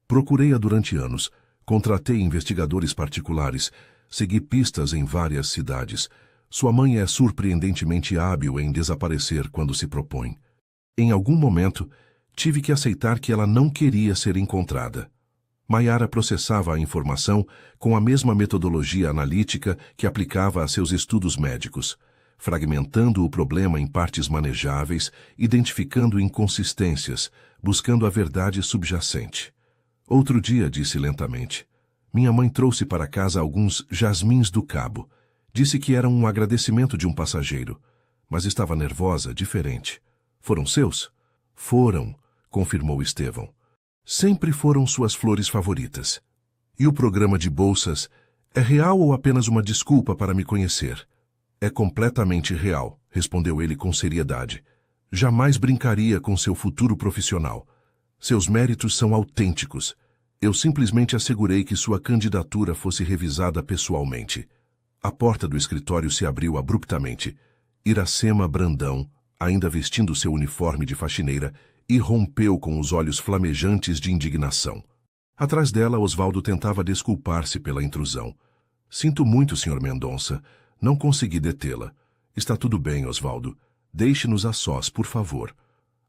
Procurei-a durante anos, contratei investigadores particulares, segui pistas em várias cidades. Sua mãe é surpreendentemente hábil em desaparecer quando se propõe. Em algum momento, tive que aceitar que ela não queria ser encontrada. Maiara processava a informação com a mesma metodologia analítica que aplicava a seus estudos médicos, fragmentando o problema em partes manejáveis, identificando inconsistências, buscando a verdade subjacente. Outro dia, disse lentamente, minha mãe trouxe para casa alguns jasmins do cabo. Disse que eram um agradecimento de um passageiro, mas estava nervosa, diferente. Foram seus? Foram, confirmou Estevão. Sempre foram suas flores favoritas. E o programa de bolsas é real ou apenas uma desculpa para me conhecer? É completamente real, respondeu ele com seriedade. Jamais brincaria com seu futuro profissional. Seus méritos são autênticos. Eu simplesmente assegurei que sua candidatura fosse revisada pessoalmente. A porta do escritório se abriu abruptamente. Iracema Brandão, ainda vestindo seu uniforme de faxineira, irrompeu com os olhos flamejantes de indignação. Atrás dela, Osvaldo tentava desculpar-se pela intrusão. Sinto muito, Sr. Mendonça. Não consegui detê-la. Está tudo bem, Osvaldo. Deixe-nos a sós, por favor.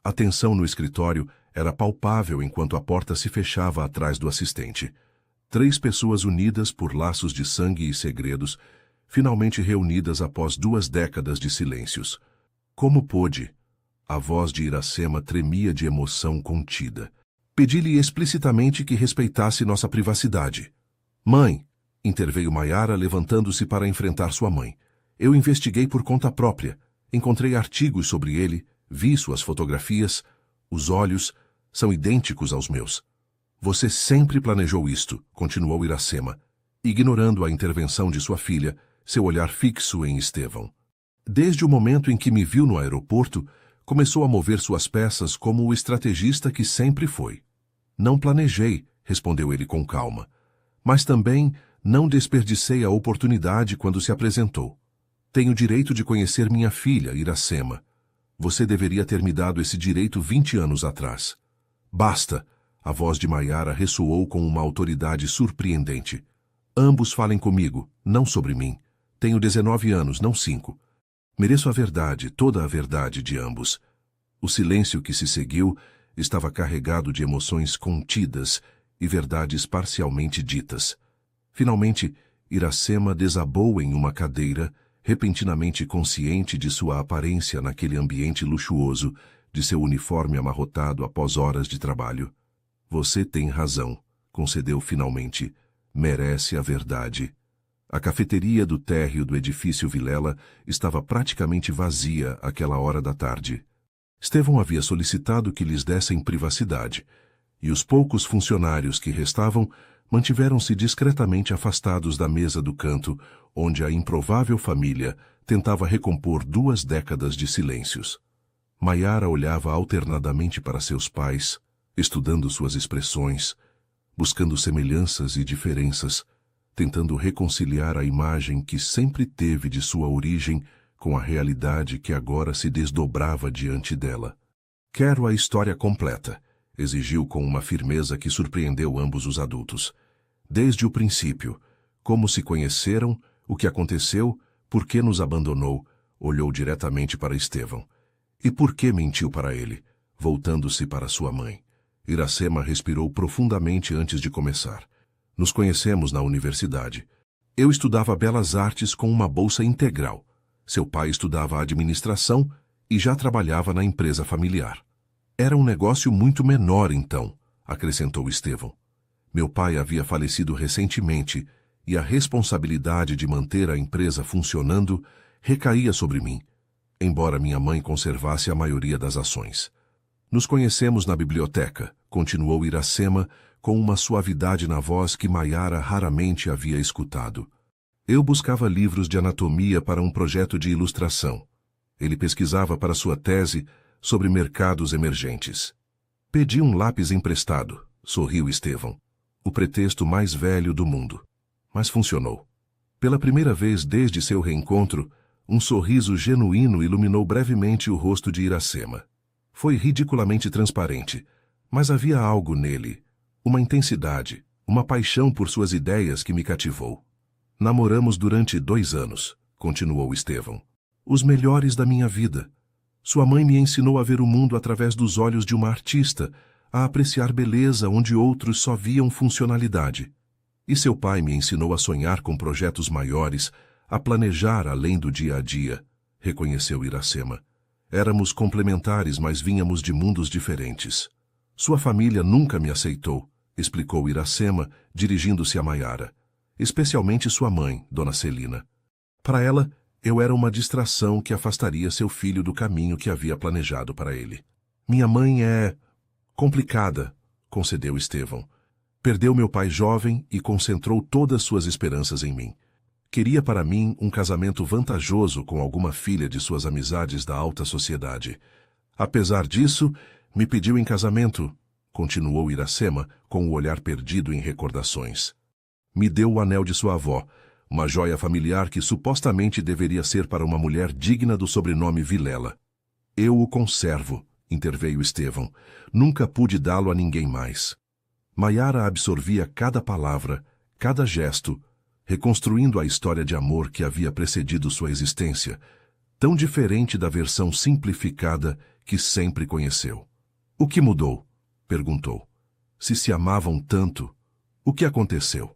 A tensão no escritório era palpável enquanto a porta se fechava atrás do assistente. 3 pessoas unidas por laços de sangue e segredos, finalmente reunidas após 2 décadas de silêncios. Como pôde? A voz de Iracema tremia de emoção contida. Pedi-lhe explicitamente que respeitasse nossa privacidade. Mãe, interveio Maiara, levantando-se para enfrentar sua mãe. Eu investiguei por conta própria. Encontrei artigos sobre ele, vi suas fotografias. Os olhos são idênticos aos meus. Você sempre planejou isto, continuou Iracema, ignorando a intervenção de sua filha, seu olhar fixo em Estevão. Desde o momento em que me viu no aeroporto, começou a mover suas peças como o estrategista que sempre foi. Não planejei, respondeu ele com calma, mas também não desperdicei a oportunidade quando se apresentou. Tenho direito de conhecer minha filha, Iracema. Você deveria ter me dado esse direito 20 anos atrás. Basta! A voz de Maiara ressoou com uma autoridade surpreendente. Ambos falem comigo, não sobre mim. Tenho 19 anos, não 5. Mereço a verdade, toda a verdade de ambos. O silêncio que se seguiu estava carregado de emoções contidas e verdades parcialmente ditas. Finalmente, Iracema desabou em uma cadeira, repentinamente consciente de sua aparência naquele ambiente luxuoso, de seu uniforme amarrotado após horas de trabalho. Você tem razão, concedeu finalmente. Merece a verdade. A cafeteria do térreo do edifício Vilela estava praticamente vazia àquela hora da tarde. Estevão havia solicitado que lhes dessem privacidade, e os poucos funcionários que restavam mantiveram-se discretamente afastados da mesa do canto, onde a improvável família tentava recompor 2 décadas de silêncios. Maiara olhava alternadamente para seus pais, estudando suas expressões, buscando semelhanças e diferenças, tentando reconciliar a imagem que sempre teve de sua origem com a realidade que agora se desdobrava diante dela. "Quero a história completa", exigiu com uma firmeza que surpreendeu ambos os adultos. "Desde o princípio, como se conheceram, o que aconteceu, por que nos abandonou", olhou diretamente para Estevão. "E por que mentiu para ele?", voltando-se para sua mãe. Iracema respirou profundamente antes de começar. "Nos conhecemos na universidade. Eu estudava Belas Artes com uma bolsa integral. Seu pai estudava administração e já trabalhava na empresa familiar. Era um negócio muito menor então", acrescentou Estevão. "Meu pai havia falecido recentemente e a responsabilidade de manter a empresa funcionando recaía sobre mim, embora minha mãe conservasse a maioria das ações. Nos conhecemos na biblioteca", continuou Iracema com uma suavidade na voz que Maiara raramente havia escutado. "Eu buscava livros de anatomia para um projeto de ilustração. Ele pesquisava para sua tese sobre mercados emergentes. Pedi um lápis emprestado", sorriu Estevão. "O pretexto mais velho do mundo. Mas funcionou." Pela primeira vez desde seu reencontro, um sorriso genuíno iluminou brevemente o rosto de Iracema. Foi ridiculamente transparente, mas havia algo nele, uma intensidade, uma paixão por suas ideias que me cativou. "Namoramos durante 2 anos", continuou Estevão. "Os melhores da minha vida. Sua mãe me ensinou a ver o mundo através dos olhos de uma artista, a apreciar beleza onde outros só viam funcionalidade. E seu pai me ensinou a sonhar com projetos maiores, a planejar além do dia a dia", reconheceu Iracema. "Éramos complementares, mas vínhamos de mundos diferentes. Sua família nunca me aceitou", explicou Iracema, dirigindo-se a Maiara. "Especialmente sua mãe, Dona Celina. Para ela, eu era uma distração que afastaria seu filho do caminho que havia planejado para ele." "Minha mãe é complicada", concedeu Estevão. "Perdeu meu pai jovem e concentrou todas suas esperanças em mim. Queria para mim um casamento vantajoso com alguma filha de suas amizades da alta sociedade. Apesar disso, me pediu em casamento", continuou Iracema com o olhar perdido em recordações. "Me deu o anel de sua avó, uma joia familiar que supostamente deveria ser para uma mulher digna do sobrenome Vilela. Eu o conservo", interveio Estevão. "Nunca pude dá-lo a ninguém mais." Maiara absorvia cada palavra, cada gesto, reconstruindo a história de amor que havia precedido sua existência, tão diferente da versão simplificada que sempre conheceu. "O que mudou?", perguntou. Se amavam tanto, o que aconteceu?"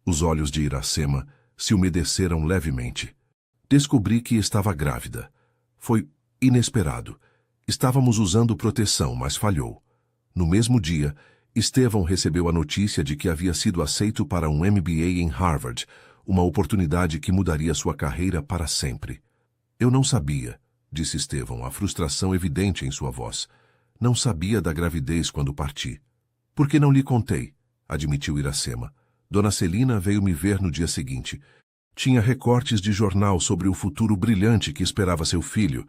Os olhos de Iracema se umedeceram levemente. "Descobri que estava grávida. Foi inesperado. Estávamos usando proteção, mas falhou. No mesmo dia, Estevão recebeu a notícia de que havia sido aceito para um MBA em Harvard, uma oportunidade que mudaria sua carreira para sempre. "Eu não sabia", disse Estevão, a frustração evidente em sua voz. "Não sabia da gravidez quando parti." "Por que não lhe contei?", admitiu Iracema. "Dona Celina veio me ver no dia seguinte. Tinha recortes de jornal sobre o futuro brilhante que esperava seu filho,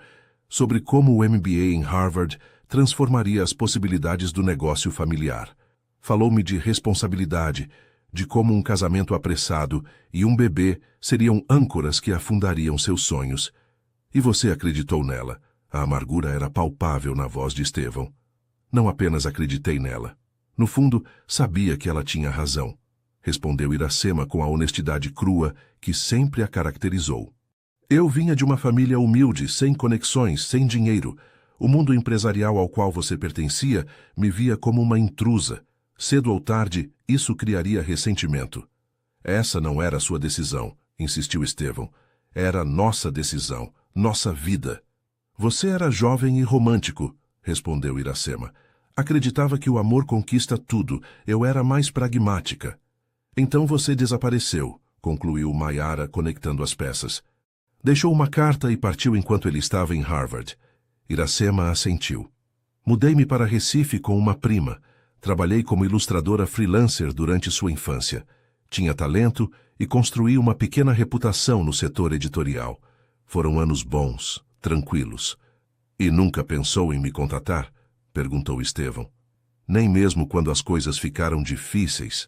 sobre como o MBA em Harvard transformaria as possibilidades do negócio familiar. Falou-me de responsabilidade, de como um casamento apressado e um bebê seriam âncoras que afundariam seus sonhos. E você acreditou nela." A amargura era palpável na voz de Estevão. "Não apenas acreditei nela. No fundo, sabia que ela tinha razão", respondeu Iracema com a honestidade crua que sempre a caracterizou. "Eu vinha de uma família humilde, sem conexões, sem dinheiro. O mundo empresarial ao qual você pertencia me via como uma intrusa. Cedo ou tarde, isso criaria ressentimento." "Essa não era sua decisão", insistiu Estevão. "Era nossa decisão, nossa vida." "Você era jovem e romântico", respondeu Iracema. "Acreditava que o amor conquista tudo. Eu era mais pragmática." "Então você desapareceu", concluiu Maiara, conectando as peças. "Deixou uma carta e partiu enquanto ele estava em Harvard." Iracema assentiu. "Mudei-me para Recife com uma prima. Trabalhei como ilustradora freelancer durante sua infância. Tinha talento e construí uma pequena reputação no setor editorial. Foram anos bons, tranquilos." E nunca pensou em me contratar? Perguntou Estevão. Nem mesmo quando as coisas ficaram difíceis.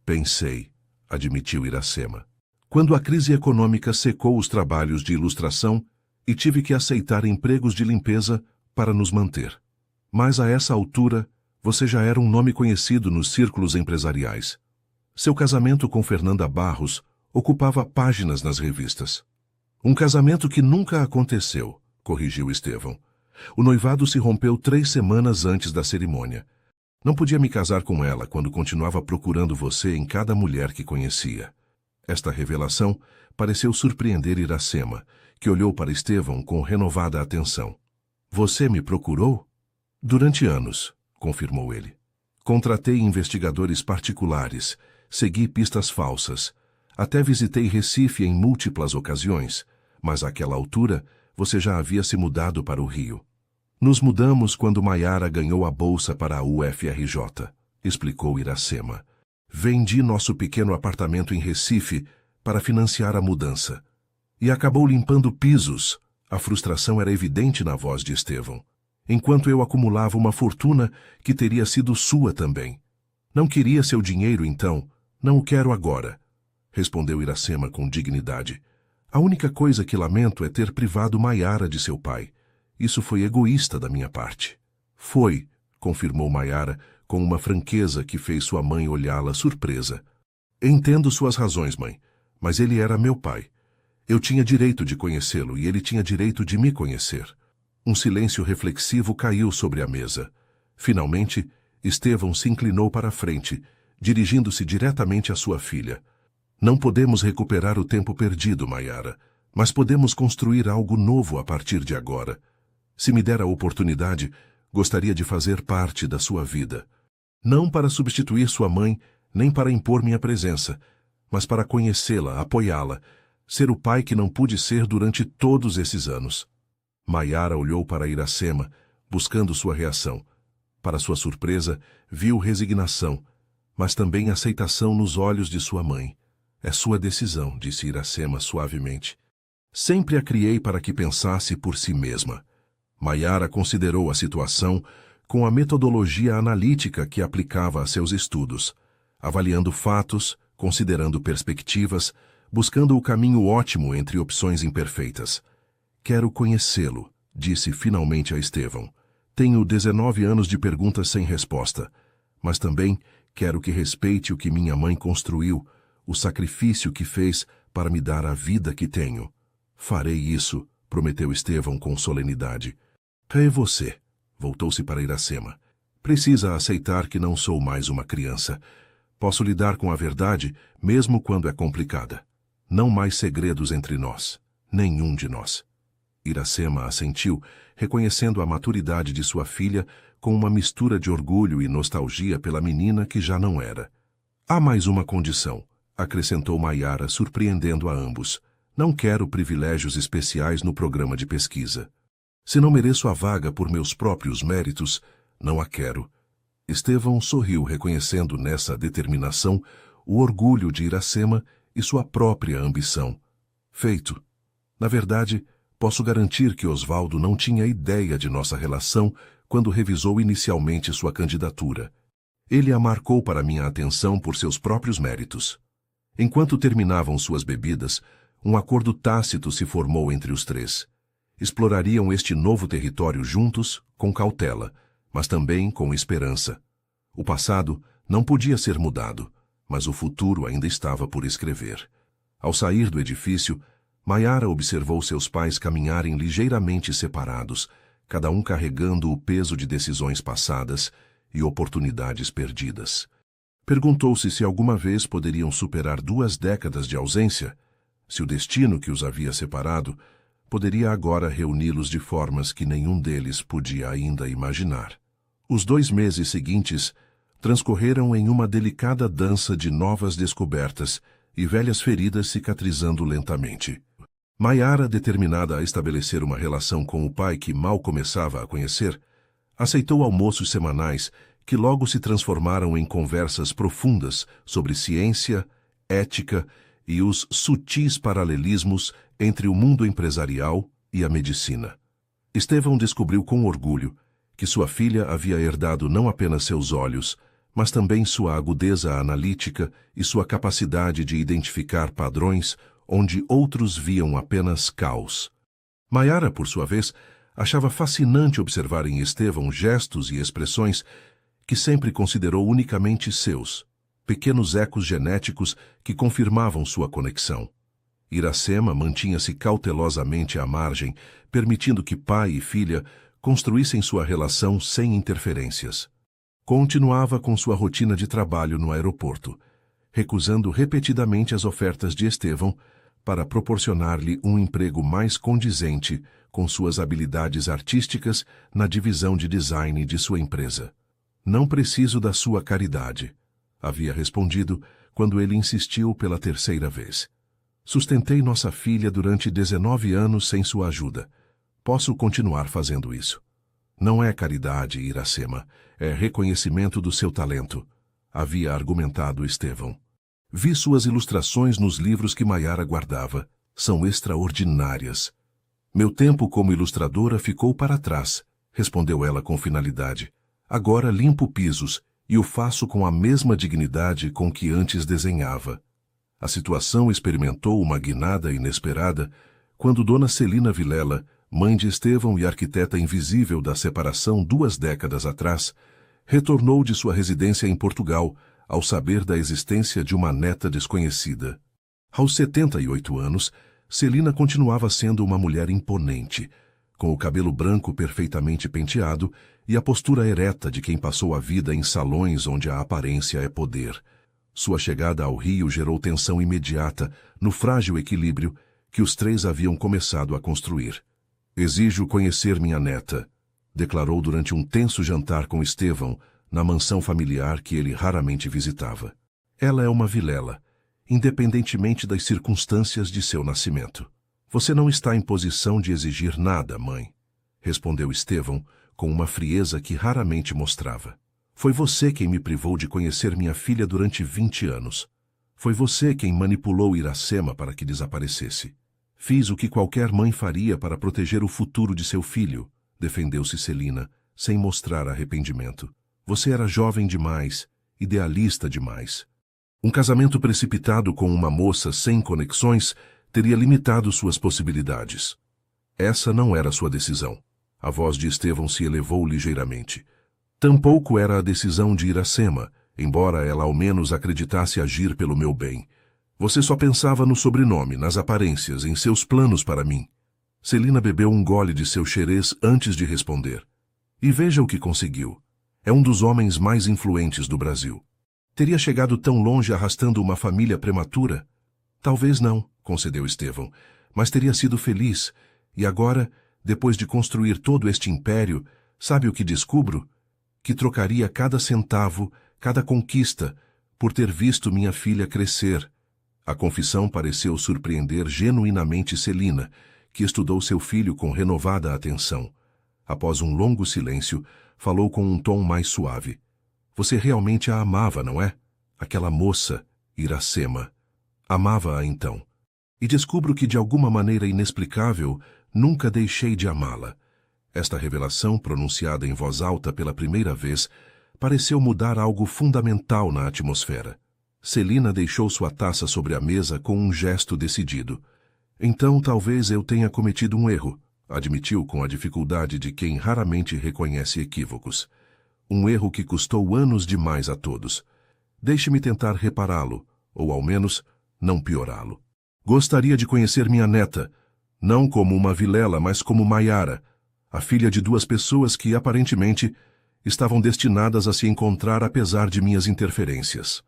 Pensei, admitiu Iracema. Quando a crise econômica secou os trabalhos de ilustração e tive que aceitar empregos de limpeza para nos manter. Mas a essa altura, você já era um nome conhecido nos círculos empresariais. Seu casamento com Fernanda Barros ocupava páginas nas revistas. Um casamento que nunca aconteceu, corrigiu Estevão. O noivado se rompeu 3 semanas antes da cerimônia. Não podia me casar com ela quando continuava procurando você em cada mulher que conhecia. Esta revelação pareceu surpreender Iracema, que olhou para Estevão com renovada atenção. Você me procurou? Durante anos, confirmou ele. Contratei investigadores particulares, segui pistas falsas, até visitei Recife em múltiplas ocasiões, mas àquela altura você já havia se mudado para o Rio. Nos mudamos quando Maiara ganhou a bolsa para a UFRJ, explicou Iracema. Vendi nosso pequeno apartamento em Recife para financiar a mudança. E acabou limpando pisos. A frustração era evidente na voz de Estevão. Enquanto eu acumulava uma fortuna que teria sido sua também. Não queria seu dinheiro então, não o quero agora, respondeu Iracema com dignidade. A única coisa que lamento é ter privado Maiara de seu pai. Isso foi egoísta da minha parte. Foi, confirmou Maiara, com uma franqueza que fez sua mãe olhá-la surpresa. Entendo suas razões, mãe, mas ele era meu pai. Eu tinha direito de conhecê-lo e ele tinha direito de me conhecer. Um silêncio reflexivo caiu sobre a mesa. Finalmente, Estevão se inclinou para a frente, dirigindo-se diretamente à sua filha. Não podemos recuperar o tempo perdido, Maiara, mas podemos construir algo novo a partir de agora. Se me der a oportunidade, gostaria de fazer parte da sua vida. Não para substituir sua mãe, nem para impor minha presença, mas para conhecê-la, apoiá-la, ser o pai que não pude ser durante todos esses anos. Maiara olhou para Iracema, buscando sua reação. Para sua surpresa, viu resignação, mas também aceitação nos olhos de sua mãe. É sua decisão, disse Iracema suavemente. Sempre a criei para que pensasse por si mesma. Maiara considerou a situação com a metodologia analítica que aplicava a seus estudos, avaliando fatos, considerando perspectivas, buscando o caminho ótimo entre opções imperfeitas. Quero conhecê-lo, disse finalmente a Estevão. Tenho 19 anos de perguntas sem resposta, mas também quero que respeite o que minha mãe construiu, o sacrifício que fez para me dar a vida que tenho. Farei isso, prometeu Estevão com solenidade. É você, voltou-se para Iracema. Precisa aceitar que não sou mais uma criança. Posso lidar com a verdade, mesmo quando é complicada. Não mais segredos entre nós, nenhum de nós. Iracema assentiu, reconhecendo a maturidade de sua filha com uma mistura de orgulho e nostalgia pela menina que já não era. Há mais uma condição, acrescentou Maiara, surpreendendo a ambos. Não quero privilégios especiais no programa de pesquisa. Se não mereço a vaga por meus próprios méritos, não a quero. Estevão sorriu, reconhecendo nessa determinação o orgulho de Iracema e sua própria ambição. Feito. Na verdade, posso garantir que Osvaldo não tinha ideia de nossa relação quando revisou inicialmente sua candidatura. Ele a marcou para minha atenção por seus próprios méritos. Enquanto terminavam suas bebidas, um acordo tácito se formou entre os três. Explorariam este novo território juntos, com cautela, mas também com esperança. O passado não podia ser mudado, mas o futuro ainda estava por escrever. Ao sair do edifício, Maiara observou seus pais caminharem ligeiramente separados, cada um carregando o peso de decisões passadas e oportunidades perdidas. Perguntou-se se alguma vez poderiam superar 2 décadas de ausência, se o destino que os havia separado poderia agora reuni-los de formas que nenhum deles podia ainda imaginar. Os 2 meses seguintes transcorreram em uma delicada dança de novas descobertas e velhas feridas cicatrizando lentamente. Maiara, determinada a estabelecer uma relação com o pai que mal começava a conhecer, aceitou almoços semanais que logo se transformaram em conversas profundas sobre ciência, ética e os sutis paralelismos entre o mundo empresarial e a medicina. Estevão descobriu com orgulho que sua filha havia herdado não apenas seus olhos, mas também sua agudeza analítica e sua capacidade de identificar padrões onde outros viam apenas caos. Maiara, por sua vez, achava fascinante observar em Estevão gestos e expressões que sempre considerou unicamente seus, pequenos ecos genéticos que confirmavam sua conexão. Iracema mantinha-se cautelosamente à margem, permitindo que pai e filha construíssem sua relação sem interferências. Continuava com sua rotina de trabalho no aeroporto, recusando repetidamente as ofertas de Estevão para proporcionar-lhe um emprego mais condizente com suas habilidades artísticas na divisão de design de sua empresa. Não preciso da sua caridade, havia respondido quando ele insistiu pela terceira vez. Sustentei nossa filha durante 19 anos sem sua ajuda. Posso continuar fazendo isso. Não é caridade, Iracema, é reconhecimento do seu talento, havia argumentado Estevão. Vi suas ilustrações nos livros que Maiara guardava. São extraordinárias. Meu tempo como ilustradora ficou para trás, respondeu ela com finalidade. Agora limpo pisos e o faço com a mesma dignidade com que antes desenhava. A situação experimentou uma guinada inesperada quando Dona Celina Vilela, mãe de Estevão e arquiteta invisível da separação 2 décadas atrás, retornou de sua residência em Portugal ao saber da existência de uma neta desconhecida. Aos 78 anos, Celina continuava sendo uma mulher imponente, com o cabelo branco perfeitamente penteado e a postura ereta de quem passou a vida em salões onde a aparência é poder. Sua chegada ao Rio gerou tensão imediata no frágil equilíbrio que os 3 haviam começado a construir. Exijo conhecer minha neta, declarou durante um tenso jantar com Estevão, na mansão familiar que ele raramente visitava. Ela é uma Vilela, independentemente das circunstâncias de seu nascimento. Você não está em posição de exigir nada, mãe, respondeu Estevão com uma frieza que raramente mostrava. Foi você quem me privou de conhecer minha filha durante 20 anos. Foi você quem manipulou Iracema para que desaparecesse. Fiz o que qualquer mãe faria para proteger o futuro de seu filho, defendeu-se Celina, sem mostrar arrependimento. Você era jovem demais, idealista demais. Um casamento precipitado com uma moça sem conexões teria limitado suas possibilidades. Essa não era sua decisão. A voz de Estevão se elevou ligeiramente. Tampouco era a decisão de Iracema, embora ela ao menos acreditasse agir pelo meu bem. Você só pensava no sobrenome, nas aparências, em seus planos para mim. Celina bebeu um gole de seu xerez antes de responder. E veja o que conseguiu. É um dos homens mais influentes do Brasil. Teria chegado tão longe arrastando uma família prematura? Talvez não, concedeu Estevão, mas teria sido feliz. E agora, depois de construir todo este império, sabe o que descubro? Que trocaria cada centavo, cada conquista, por ter visto minha filha crescer. A confissão pareceu surpreender genuinamente Celina, que estudou seu filho com renovada atenção. Após um longo silêncio, falou com um tom mais suave. Você realmente a amava, não é? Aquela moça, Iracema. Amava-a então. E descubro que de alguma maneira inexplicável, nunca deixei de amá-la. Esta revelação, pronunciada em voz alta pela primeira vez, pareceu mudar algo fundamental na atmosfera. Celina deixou sua taça sobre a mesa com um gesto decidido. Então talvez eu tenha cometido um erro, admitiu com a dificuldade de quem raramente reconhece equívocos. Um erro que custou anos demais a todos. Deixe-me tentar repará-lo, ou ao menos, não piorá-lo. Gostaria de conhecer minha neta, não como uma Vilela, mas como Maiara, a filha de 2 pessoas que, aparentemente, estavam destinadas a se encontrar apesar de minhas interferências.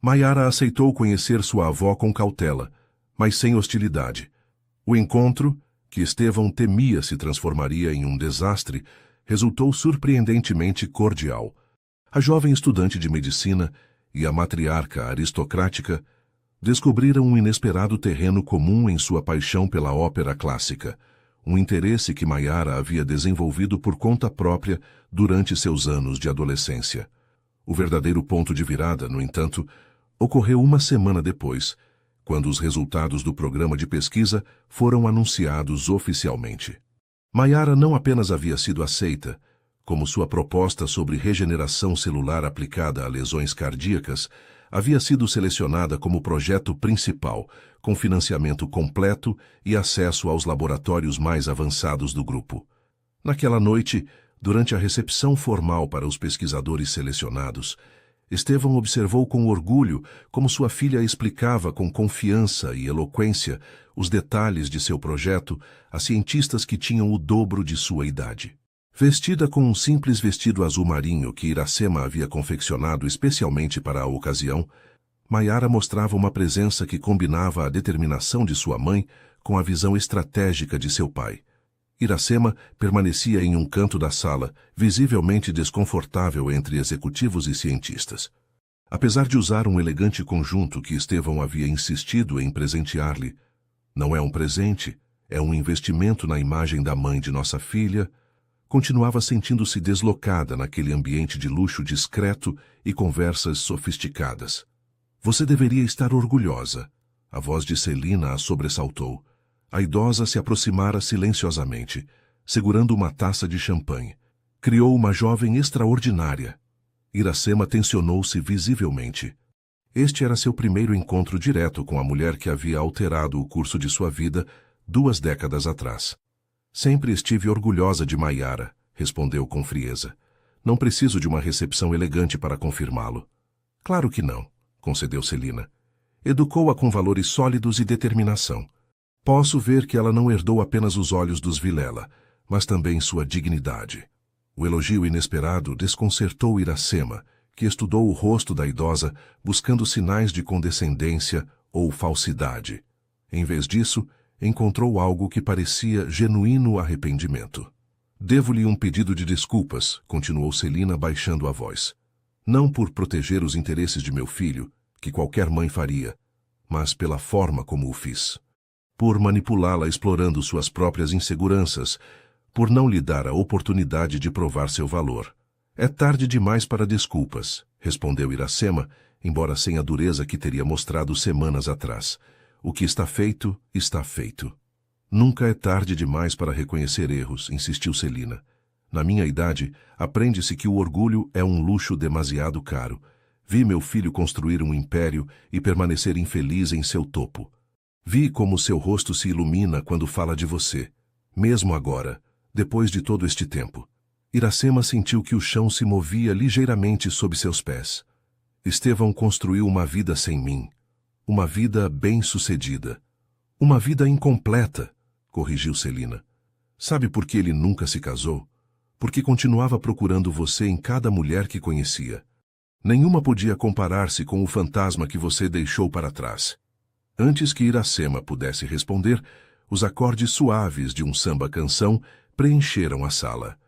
Maiara aceitou conhecer sua avó com cautela, mas sem hostilidade. O encontro, que Estevão temia se transformaria em um desastre, resultou surpreendentemente cordial. A jovem estudante de medicina e a matriarca aristocrática descobriram um inesperado terreno comum em sua paixão pela ópera clássica, um interesse que Maiara havia desenvolvido por conta própria durante seus anos de adolescência. O verdadeiro ponto de virada, no entanto, ocorreu uma semana depois, quando os resultados do programa de pesquisa foram anunciados oficialmente. Maiara não apenas havia sido aceita, como sua proposta sobre regeneração celular aplicada a lesões cardíacas havia sido selecionada como projeto principal, com financiamento completo e acesso aos laboratórios mais avançados do grupo. Naquela noite, durante a recepção formal para os pesquisadores selecionados, Estevão observou com orgulho como sua filha explicava com confiança e eloquência os detalhes de seu projeto a cientistas que tinham o dobro de sua idade. Vestida com um simples vestido azul marinho que Iracema havia confeccionado especialmente para a ocasião, Maiara mostrava uma presença que combinava a determinação de sua mãe com a visão estratégica de seu pai. Iracema permanecia em um canto da sala, visivelmente desconfortável entre executivos e cientistas. Apesar de usar um elegante conjunto que Estevão havia insistido em presentear-lhe, não é um presente, é um investimento na imagem da mãe de nossa filha, continuava sentindo-se deslocada naquele ambiente de luxo discreto e conversas sofisticadas. Você deveria estar orgulhosa. A voz de Celina a sobressaltou. A idosa se aproximara silenciosamente, segurando uma taça de champanhe. Criou uma jovem extraordinária. Iracema tensionou-se visivelmente. Este era seu primeiro encontro direto com a mulher que havia alterado o curso de sua vida 2 décadas atrás. Sempre estive orgulhosa de Maiara, respondeu com frieza. Não preciso de uma recepção elegante para confirmá-lo. Claro que não, concedeu Celina. Educou-a com valores sólidos e determinação. Posso ver que ela não herdou apenas os olhos dos Vilela, mas também sua dignidade. O elogio inesperado desconcertou Iracema, que estudou o rosto da idosa buscando sinais de condescendência ou falsidade. Em vez disso, encontrou algo que parecia genuíno arrependimento. Devo-lhe um pedido de desculpas, continuou Celina baixando a voz. Não por proteger os interesses de meu filho, que qualquer mãe faria, mas pela forma como o fiz. Por manipulá-la explorando suas próprias inseguranças, por não lhe dar a oportunidade de provar seu valor. É tarde demais para desculpas, respondeu Iracema, embora sem a dureza que teria mostrado semanas atrás. O que está feito, está feito. Nunca é tarde demais para reconhecer erros, insistiu Celina. Na minha idade, aprende-se que o orgulho é um luxo demasiado caro. Vi meu filho construir um império e permanecer infeliz em seu topo. Vi como seu rosto se ilumina quando fala de você. Mesmo agora, depois de todo este tempo. Iracema sentiu que o chão se movia ligeiramente sob seus pés. Estevão construiu uma vida sem mim. Uma vida bem-sucedida. Uma vida incompleta, corrigiu Celina. Sabe por que ele nunca se casou? Porque continuava procurando você em cada mulher que conhecia. Nenhuma podia comparar-se com o fantasma que você deixou para trás. Antes que Iracema pudesse responder, os acordes suaves de um samba-canção preencheram a sala.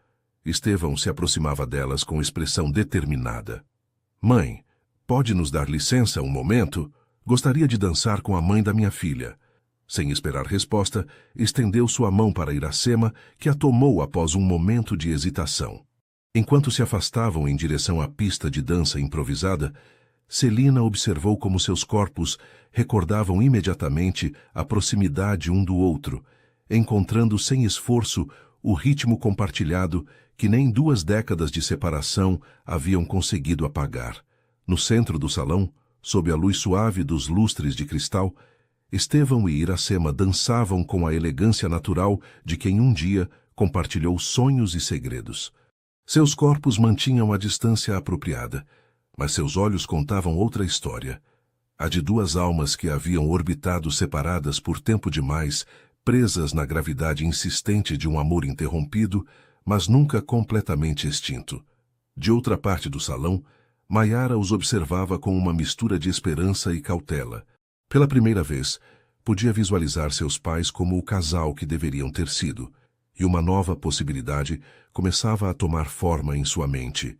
Estevão se aproximava delas com expressão determinada. Mãe, pode nos dar licença um momento? Gostaria de dançar com a mãe da minha filha. Sem esperar resposta, estendeu sua mão para Iracema, que a tomou após um momento de hesitação. Enquanto se afastavam em direção à pista de dança improvisada, Celina observou como seus corpos recordavam imediatamente a proximidade um do outro, encontrando sem esforço o ritmo compartilhado que nem 2 décadas de separação haviam conseguido apagar. No centro do salão, sob a luz suave dos lustres de cristal, Estevão e Iracema dançavam com a elegância natural de quem um dia compartilhou sonhos e segredos. Seus corpos mantinham a distância apropriada, mas seus olhos contavam outra história, a de 2 almas que haviam orbitado separadas por tempo demais, presas na gravidade insistente de um amor interrompido, mas nunca completamente extinto. De outra parte do salão, Maiara os observava com uma mistura de esperança e cautela. Pela primeira vez, podia visualizar seus pais como o casal que deveriam ter sido, e uma nova possibilidade começava a tomar forma em sua mente,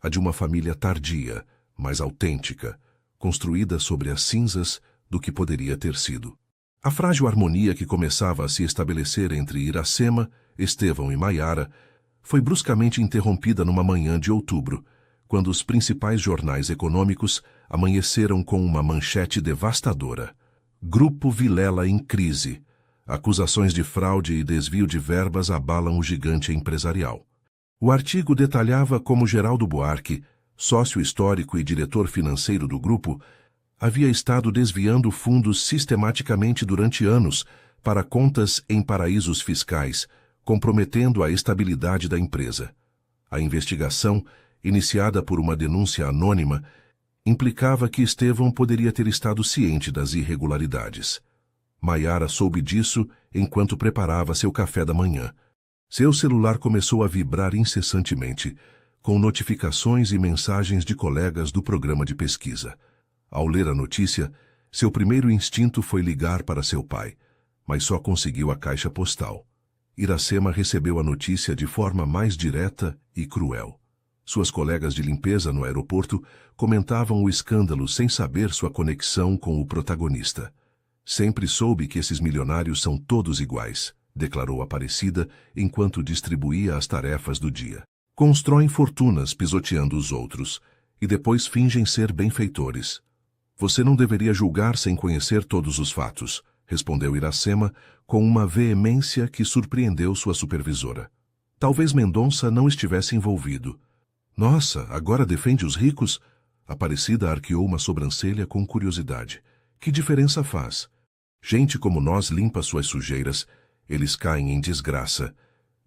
a de uma família tardia, mas autêntica, construída sobre as cinzas do que poderia ter sido. A frágil harmonia que começava a se estabelecer entre Iracema, Estevão e Maiara foi bruscamente interrompida numa manhã de outubro, quando os principais jornais econômicos amanheceram com uma manchete devastadora. Grupo Vilela em crise. Acusações de fraude e desvio de verbas abalam o gigante empresarial. O artigo detalhava como Geraldo Buarque, sócio histórico e diretor financeiro do grupo, havia estado desviando fundos sistematicamente durante anos para contas em paraísos fiscais, comprometendo a estabilidade da empresa. A investigação, iniciada por uma denúncia anônima, implicava que Estevão poderia ter estado ciente das irregularidades. Maiara soube disso enquanto preparava seu café da manhã. Seu celular começou a vibrar incessantemente, com notificações e mensagens de colegas do programa de pesquisa. Ao ler a notícia, seu primeiro instinto foi ligar para seu pai, mas só conseguiu a caixa postal. Iracema recebeu a notícia de forma mais direta e cruel. Suas colegas de limpeza no aeroporto comentavam o escândalo sem saber sua conexão com o protagonista. Sempre soube que esses milionários são todos iguais, declarou Aparecida enquanto distribuía as tarefas do dia. Constroem fortunas pisoteando os outros e depois fingem ser benfeitores. Você não deveria julgar sem conhecer todos os fatos, respondeu Iracema com uma veemência que surpreendeu sua supervisora. Talvez Mendonça não estivesse envolvido. Nossa, agora defende os ricos? Aparecida arqueou uma sobrancelha com curiosidade. Que diferença faz? Gente como nós limpa suas sujeiras, eles caem em desgraça,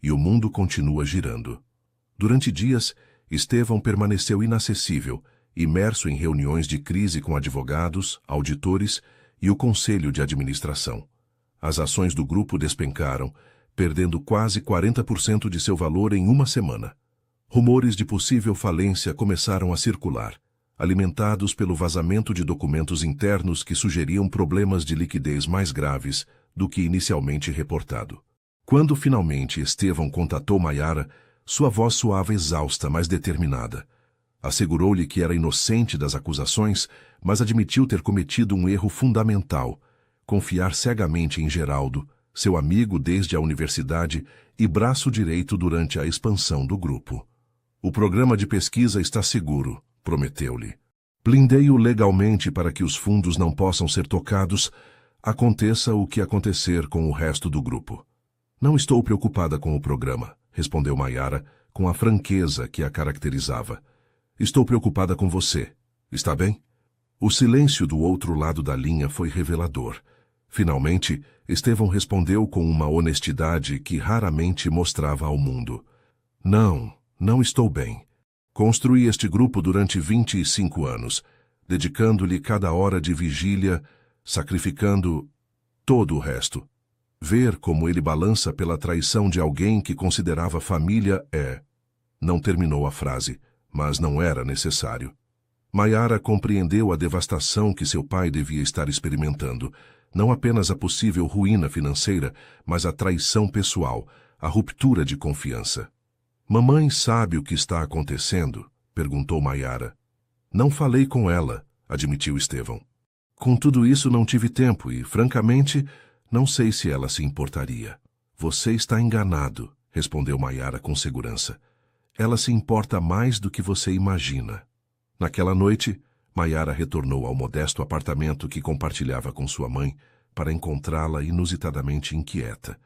e o mundo continua girando. Durante dias, Estevão permaneceu inacessível, imerso em reuniões de crise com advogados, auditores e o conselho de administração. As ações do grupo despencaram, perdendo quase 40% de seu valor em uma semana. Rumores de possível falência começaram a circular, alimentados pelo vazamento de documentos internos que sugeriam problemas de liquidez mais graves do que inicialmente reportado. Quando finalmente Estevão contatou Maiara, sua voz soava exausta, mas determinada. Assegurou-lhe que era inocente das acusações, mas admitiu ter cometido um erro fundamental: confiar cegamente em Geraldo, seu amigo desde a universidade e braço direito durante a expansão do grupo. O programa de pesquisa está seguro, prometeu-lhe. Blindei-o legalmente para que os fundos não possam ser tocados, aconteça o que acontecer com o resto do grupo. Não estou preocupada com o programa, respondeu Maiara com a franqueza que a caracterizava. Estou preocupada com você. Está bem? O silêncio do outro lado da linha foi revelador. Finalmente, Estevão respondeu com uma honestidade que raramente mostrava ao mundo. Não estou bem. Construí este grupo durante 25 anos, dedicando-lhe cada hora de vigília, sacrificando todo o resto. Ver como ele balança pela traição de alguém que considerava família é... Não terminou a frase, mas não era necessário. Maiara compreendeu a devastação que seu pai devia estar experimentando, não apenas a possível ruína financeira, mas a traição pessoal, a ruptura de confiança. Mamãe sabe o que está acontecendo? Perguntou Maiara. Não falei com ela, admitiu Estevão. Com tudo isso não tive tempo e, francamente, não sei se ela se importaria. Você está enganado, respondeu Maiara com segurança. Ela se importa mais do que você imagina. Naquela noite, Maiara retornou ao modesto apartamento que compartilhava com sua mãe para encontrá-la inusitadamente inquieta,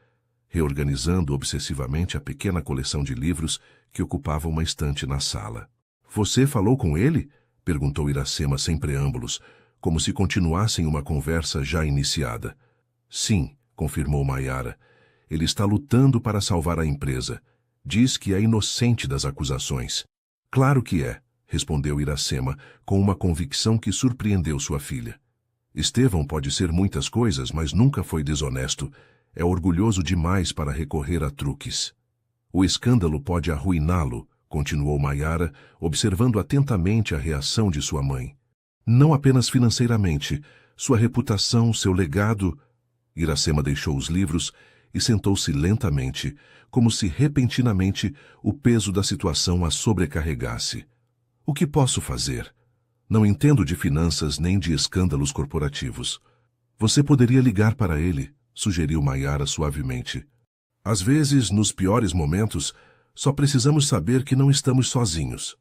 reorganizando obsessivamente a pequena coleção de livros que ocupava uma estante na sala. Você falou com ele? Perguntou Iracema sem preâmbulos, como se continuassem uma conversa já iniciada. Sim, confirmou Maiara. Ele está lutando para salvar a empresa. Diz que é inocente das acusações. Claro que é, respondeu Iracema, com uma convicção que surpreendeu sua filha. Estevão pode ser muitas coisas, mas nunca foi desonesto. É orgulhoso demais para recorrer a truques. O escândalo pode arruiná-lo, continuou Maiara, observando atentamente a reação de sua mãe. Não apenas financeiramente, sua reputação, seu legado... Iracema deixou os livros e sentou-se lentamente, como se repentinamente o peso da situação a sobrecarregasse. O que posso fazer? Não entendo de finanças nem de escândalos corporativos. Você poderia ligar para ele, sugeriu Maiara suavemente. Às vezes, nos piores momentos, só precisamos saber que não estamos sozinhos.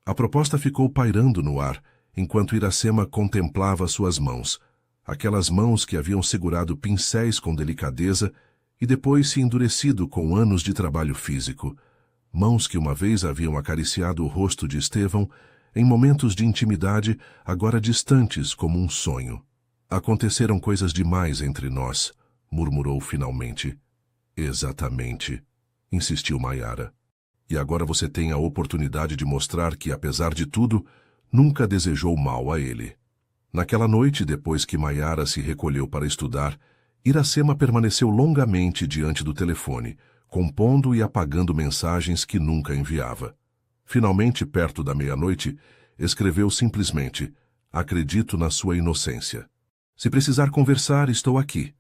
A proposta ficou pairando no ar, enquanto Iracema contemplava suas mãos. Aquelas mãos que haviam segurado pincéis com delicadeza e depois se endurecido com anos de trabalho físico. Mãos que uma vez haviam acariciado o rosto de Estevão em momentos de intimidade, agora distantes como um sonho. Aconteceram coisas demais entre nós, murmurou finalmente. Exatamente, insistiu Maiara. E agora você tem a oportunidade de mostrar que, apesar de tudo, nunca desejou mal a ele. Naquela noite, depois que Maiara se recolheu para estudar, Iracema permaneceu longamente diante do telefone, compondo e apagando mensagens que nunca enviava. Finalmente, perto da meia-noite, escreveu simplesmente: acredito na sua inocência. Se precisar conversar, estou aqui.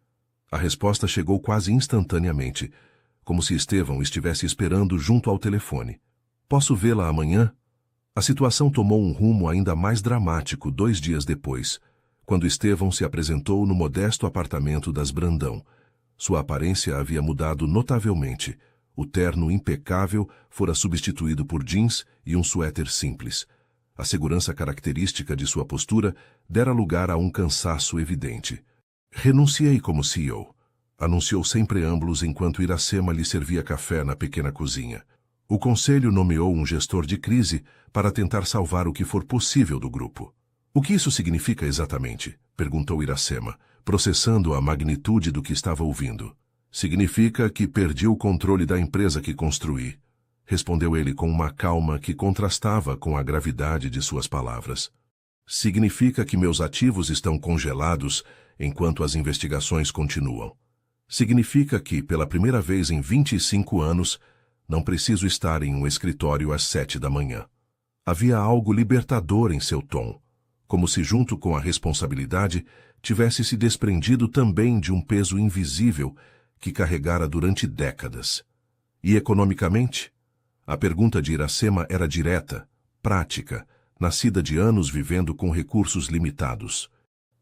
A resposta chegou quase instantaneamente, como se Estevão estivesse esperando junto ao telefone. Posso vê-la amanhã? A situação tomou um rumo ainda mais dramático 2 dias depois, quando Estevão se apresentou no modesto apartamento das Brandão. Sua aparência havia mudado notavelmente. O terno impecável fora substituído por jeans e um suéter simples. A segurança característica de sua postura dera lugar a um cansaço evidente. Renunciei como CEO, anunciou sem preâmbulos enquanto Iracema lhe servia café na pequena cozinha. O conselho nomeou um gestor de crise para tentar salvar o que for possível do grupo. O que isso significa exatamente? Perguntou Iracema, processando a magnitude do que estava ouvindo. Significa que perdi o controle da empresa que construí, respondeu ele com uma calma que contrastava com a gravidade de suas palavras. Significa que meus ativos estão congelados enquanto as investigações continuam. Significa que, pela primeira vez em 25 anos, não preciso estar em um escritório às 7 da manhã. Havia algo libertador em seu tom, como se junto com a responsabilidade tivesse se desprendido também de um peso invisível que carregara durante décadas. E economicamente? A pergunta de Iracema era direta, prática, nascida de anos vivendo com recursos limitados.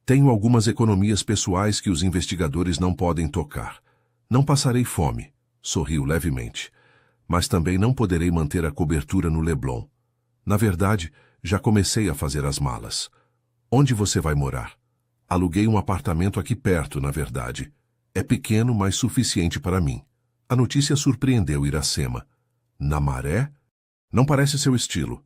Tenho algumas economias pessoais que os investigadores não podem tocar. Não passarei fome, sorriu levemente. Mas também não poderei manter a cobertura no Leblon. Na verdade, já comecei a fazer as malas. Onde você vai morar? Aluguei um apartamento aqui perto, na verdade. É pequeno, mas suficiente para mim. A notícia surpreendeu Iracema. Na Maré? Não parece seu estilo.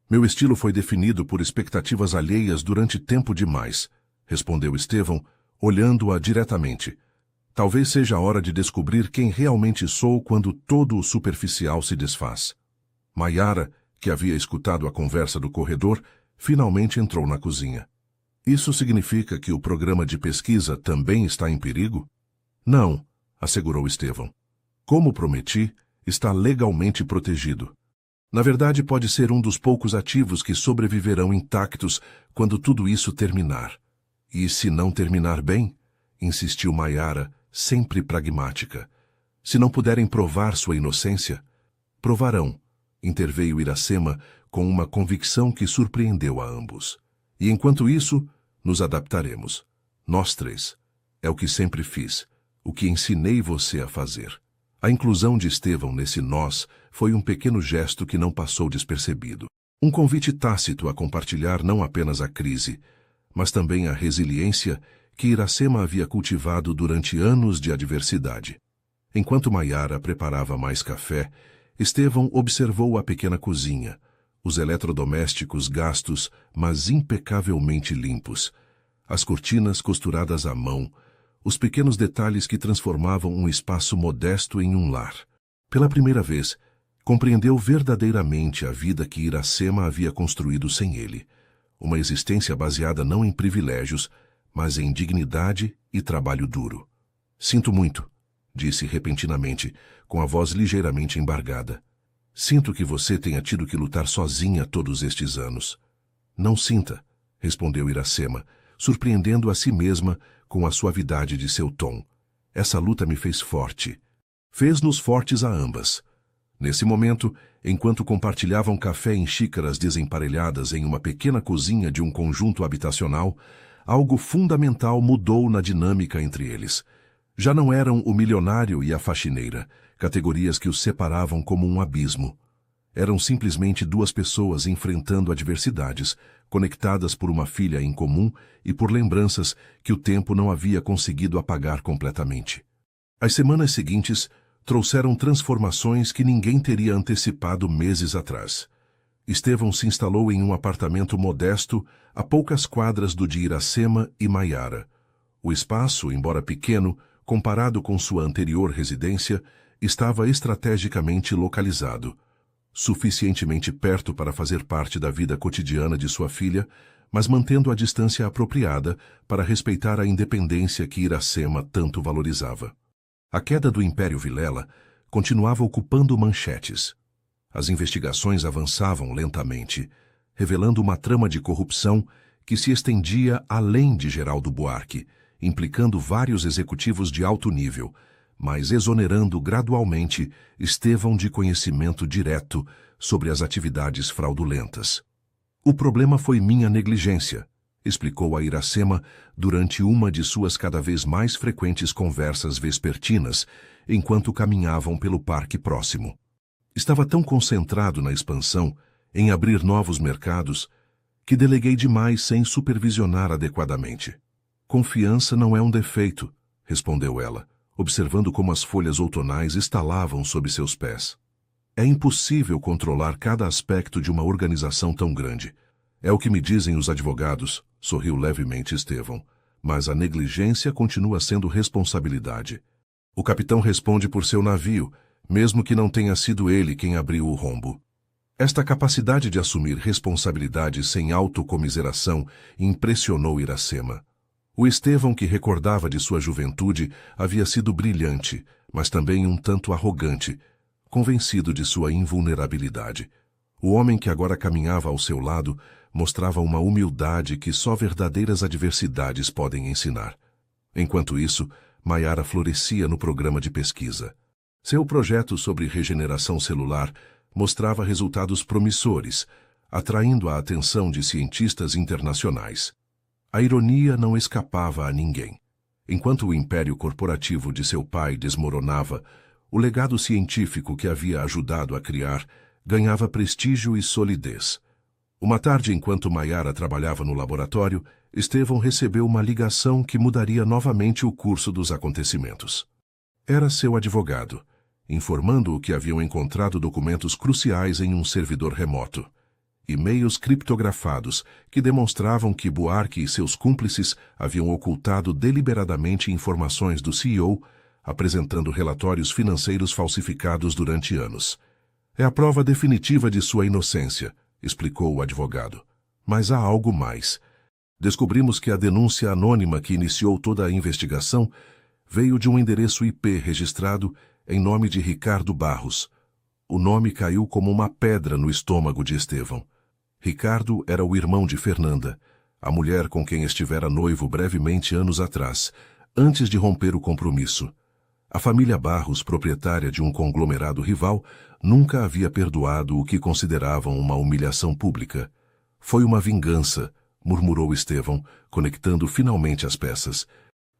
Meu estilo foi definido por expectativas alheias durante tempo demais, respondeu Estevão, olhando-a diretamente. Talvez seja a hora de descobrir quem realmente sou quando todo o superficial se desfaz. Maiara, que havia escutado a conversa do corredor, finalmente entrou na cozinha. Isso significa que o programa de pesquisa também está em perigo? Não, assegurou Estevão. Como prometi, está legalmente protegido. Na verdade, pode ser um dos poucos ativos que sobreviverão intactos quando tudo isso terminar. E se não terminar bem? Insistiu Maiara, sempre pragmática. Se não puderem provar sua inocência, provarão, interveio Iracema com uma convicção que surpreendeu a ambos. E enquanto isso, nos adaptaremos. Nós 3. É o que sempre fiz, o que ensinei você a fazer. A inclusão de Estevão nesse nós foi um pequeno gesto que não passou despercebido. Um convite tácito a compartilhar não apenas a crise, mas também a resiliência que Iracema havia cultivado durante anos de adversidade. Enquanto Maiara preparava mais café, Estevão observou a pequena cozinha, os eletrodomésticos gastos, mas impecavelmente limpos, as cortinas costuradas à mão, os pequenos detalhes que transformavam um espaço modesto em um lar. Pela primeira vez, compreendeu verdadeiramente a vida que Iracema havia construído sem ele, uma existência baseada não em privilégios, mas em dignidade e trabalho duro. Sinto muito, disse repentinamente, com a voz ligeiramente embargada. Sinto que você tenha tido que lutar sozinha todos estes anos. Não sinta, respondeu Iracema, surpreendendo a si mesma com a suavidade de seu tom. Essa luta me fez forte. Fez-nos fortes a ambas. Nesse momento, enquanto compartilhavam café em xícaras desemparelhadas em uma pequena cozinha de um conjunto habitacional, algo fundamental mudou na dinâmica entre eles. Já não eram o milionário e a faxineira, categorias que os separavam como um abismo. Eram simplesmente duas pessoas enfrentando adversidades, conectadas por uma filha em comum e por lembranças que o tempo não havia conseguido apagar completamente. As semanas seguintes trouxeram transformações que ninguém teria antecipado meses atrás. Estevão se instalou em um apartamento modesto a poucas quadras do de Iracema e Maiara. O espaço, embora pequeno, comparado com sua anterior residência, estava estrategicamente localizado, suficientemente perto para fazer parte da vida cotidiana de sua filha, mas mantendo a distância apropriada para respeitar a independência que Iracema tanto valorizava. A queda do Império Vilela continuava ocupando manchetes. As investigações avançavam lentamente, revelando uma trama de corrupção que se estendia além de Geraldo Buarque, implicando vários executivos de alto nível, mas exonerando gradualmente Estevão de conhecimento direto sobre as atividades fraudulentas. O problema foi minha negligência, explicou a Iracema durante uma de suas cada vez mais frequentes conversas vespertinas, enquanto caminhavam pelo parque próximo. Estava tão concentrado na expansão, em abrir novos mercados, que deleguei demais sem supervisionar adequadamente. Confiança não é um defeito, respondeu ela, observando como as folhas outonais estalavam sob seus pés. É impossível controlar cada aspecto de uma organização tão grande. É o que me dizem os advogados, sorriu levemente Estevão, mas a negligência continua sendo responsabilidade. O capitão responde por seu navio, mesmo que não tenha sido ele quem abriu o rombo. Esta capacidade de assumir responsabilidade sem autocomiseração impressionou Iracema. O Estevão que recordava de sua juventude havia sido brilhante, mas também um tanto arrogante, convencido de sua invulnerabilidade. O homem que agora caminhava ao seu lado mostrava uma humildade que só verdadeiras adversidades podem ensinar. Enquanto isso, Maiara florescia no programa de pesquisa. Seu projeto sobre regeneração celular mostrava resultados promissores, atraindo a atenção de cientistas internacionais. A ironia não escapava a ninguém. Enquanto o império corporativo de seu pai desmoronava, o legado científico que havia ajudado a criar ganhava prestígio e solidez. Uma tarde, enquanto Maiara trabalhava no laboratório, Estevão recebeu uma ligação que mudaria novamente o curso dos acontecimentos. Era seu advogado, informando-o que haviam encontrado documentos cruciais em um servidor remoto. E-mails criptografados que demonstravam que Buarque e seus cúmplices haviam ocultado deliberadamente informações do CEO, apresentando relatórios financeiros falsificados durante anos. É a prova definitiva de sua inocência, explicou o advogado. Mas há algo mais. Descobrimos que a denúncia anônima que iniciou toda a investigação veio de um endereço IP registrado em nome de Ricardo Barros. O nome caiu como uma pedra no estômago de Estevão. Ricardo era o irmão de Fernanda, a mulher com quem estivera noivo brevemente anos atrás, antes de romper o compromisso. A família Barros, proprietária de um conglomerado rival, nunca havia perdoado o que consideravam uma humilhação pública. Foi uma vingança, murmurou Estevão, conectando finalmente as peças.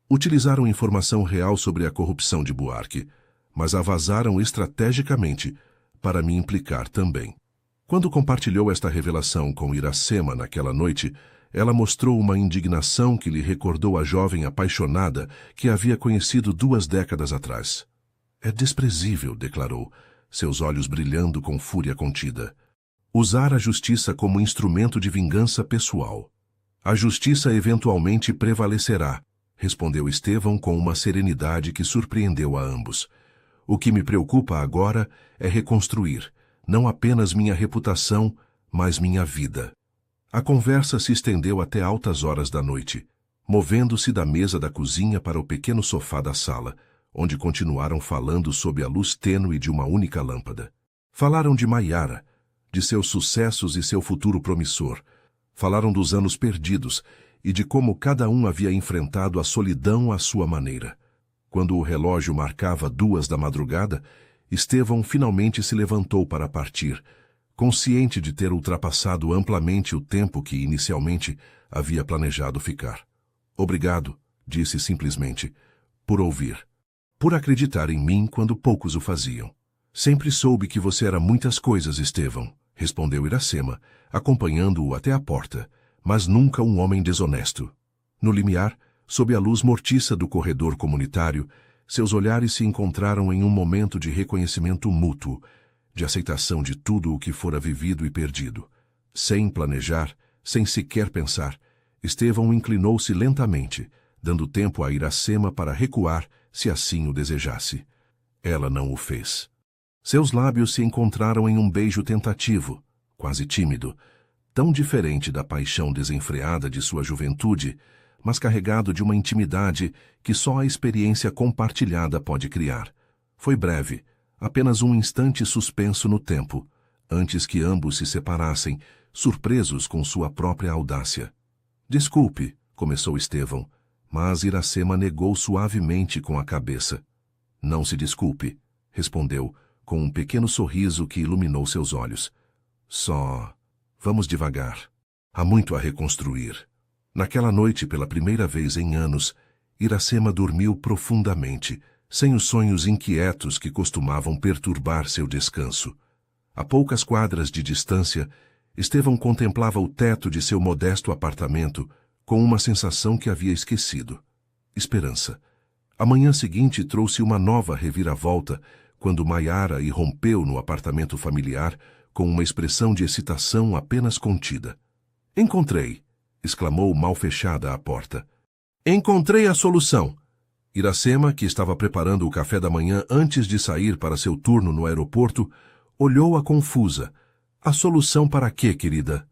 Utilizaram informação real sobre a corrupção de Buarque, mas a vazaram estrategicamente para me implicar também. Quando compartilhou esta revelação com Iracema naquela noite, ela mostrou uma indignação que lhe recordou a jovem apaixonada que havia conhecido 2 décadas atrás. É desprezível, declarou, seus olhos brilhando com fúria contida. Usar a justiça como instrumento de vingança pessoal. A justiça eventualmente prevalecerá, respondeu Estevão com uma serenidade que surpreendeu a ambos. O que me preocupa agora é reconstruir, não apenas minha reputação, mas minha vida. A conversa se estendeu até altas horas da noite, movendo-se da mesa da cozinha para o pequeno sofá da sala, onde continuaram falando sob a luz tênue de uma única lâmpada. Falaram de Maiara, de seus sucessos e seu futuro promissor. Falaram dos anos perdidos e de como cada um havia enfrentado a solidão à sua maneira. Quando o relógio marcava 2 da madrugada, Estevão finalmente se levantou para partir, consciente de ter ultrapassado amplamente o tempo que inicialmente havia planejado ficar. Obrigado, disse simplesmente, por ouvir, por acreditar em mim quando poucos o faziam. Sempre soube que você era muitas coisas, Estevão, respondeu Iracema, acompanhando-o até a porta, mas nunca um homem desonesto. No limiar, sob a luz mortiça do corredor comunitário, seus olhares se encontraram em um momento de reconhecimento mútuo, de aceitação de tudo o que fora vivido e perdido. Sem planejar, sem sequer pensar, Estevão inclinou-se lentamente, dando tempo a Iracema para recuar, se assim o desejasse. Ela não o fez. Seus lábios se encontraram em um beijo tentativo, quase tímido, tão diferente da paixão desenfreada de sua juventude, mas carregado de uma intimidade que só a experiência compartilhada pode criar. Foi breve, apenas um instante suspenso no tempo, antes que ambos se separassem, surpresos com sua própria audácia. Desculpe, começou Estevão, mas Iracema negou suavemente com a cabeça. Não se desculpe, respondeu, com um pequeno sorriso que iluminou seus olhos. Só... vamos devagar. Há muito a reconstruir. Naquela noite, pela primeira vez em anos, Iracema dormiu profundamente, sem os sonhos inquietos que costumavam perturbar seu descanso. A poucas quadras de distância, Estevão contemplava o teto de seu modesto apartamento com uma sensação que havia esquecido. Esperança. A manhã seguinte trouxe uma nova reviravolta quando Maiara irrompeu no apartamento familiar com uma expressão de excitação apenas contida. Encontrei! Exclamou mal fechada a porta. Encontrei a solução! Iracema, que estava preparando o café da manhã antes de sair para seu turno no aeroporto, olhou-a confusa. A solução para quê, querida?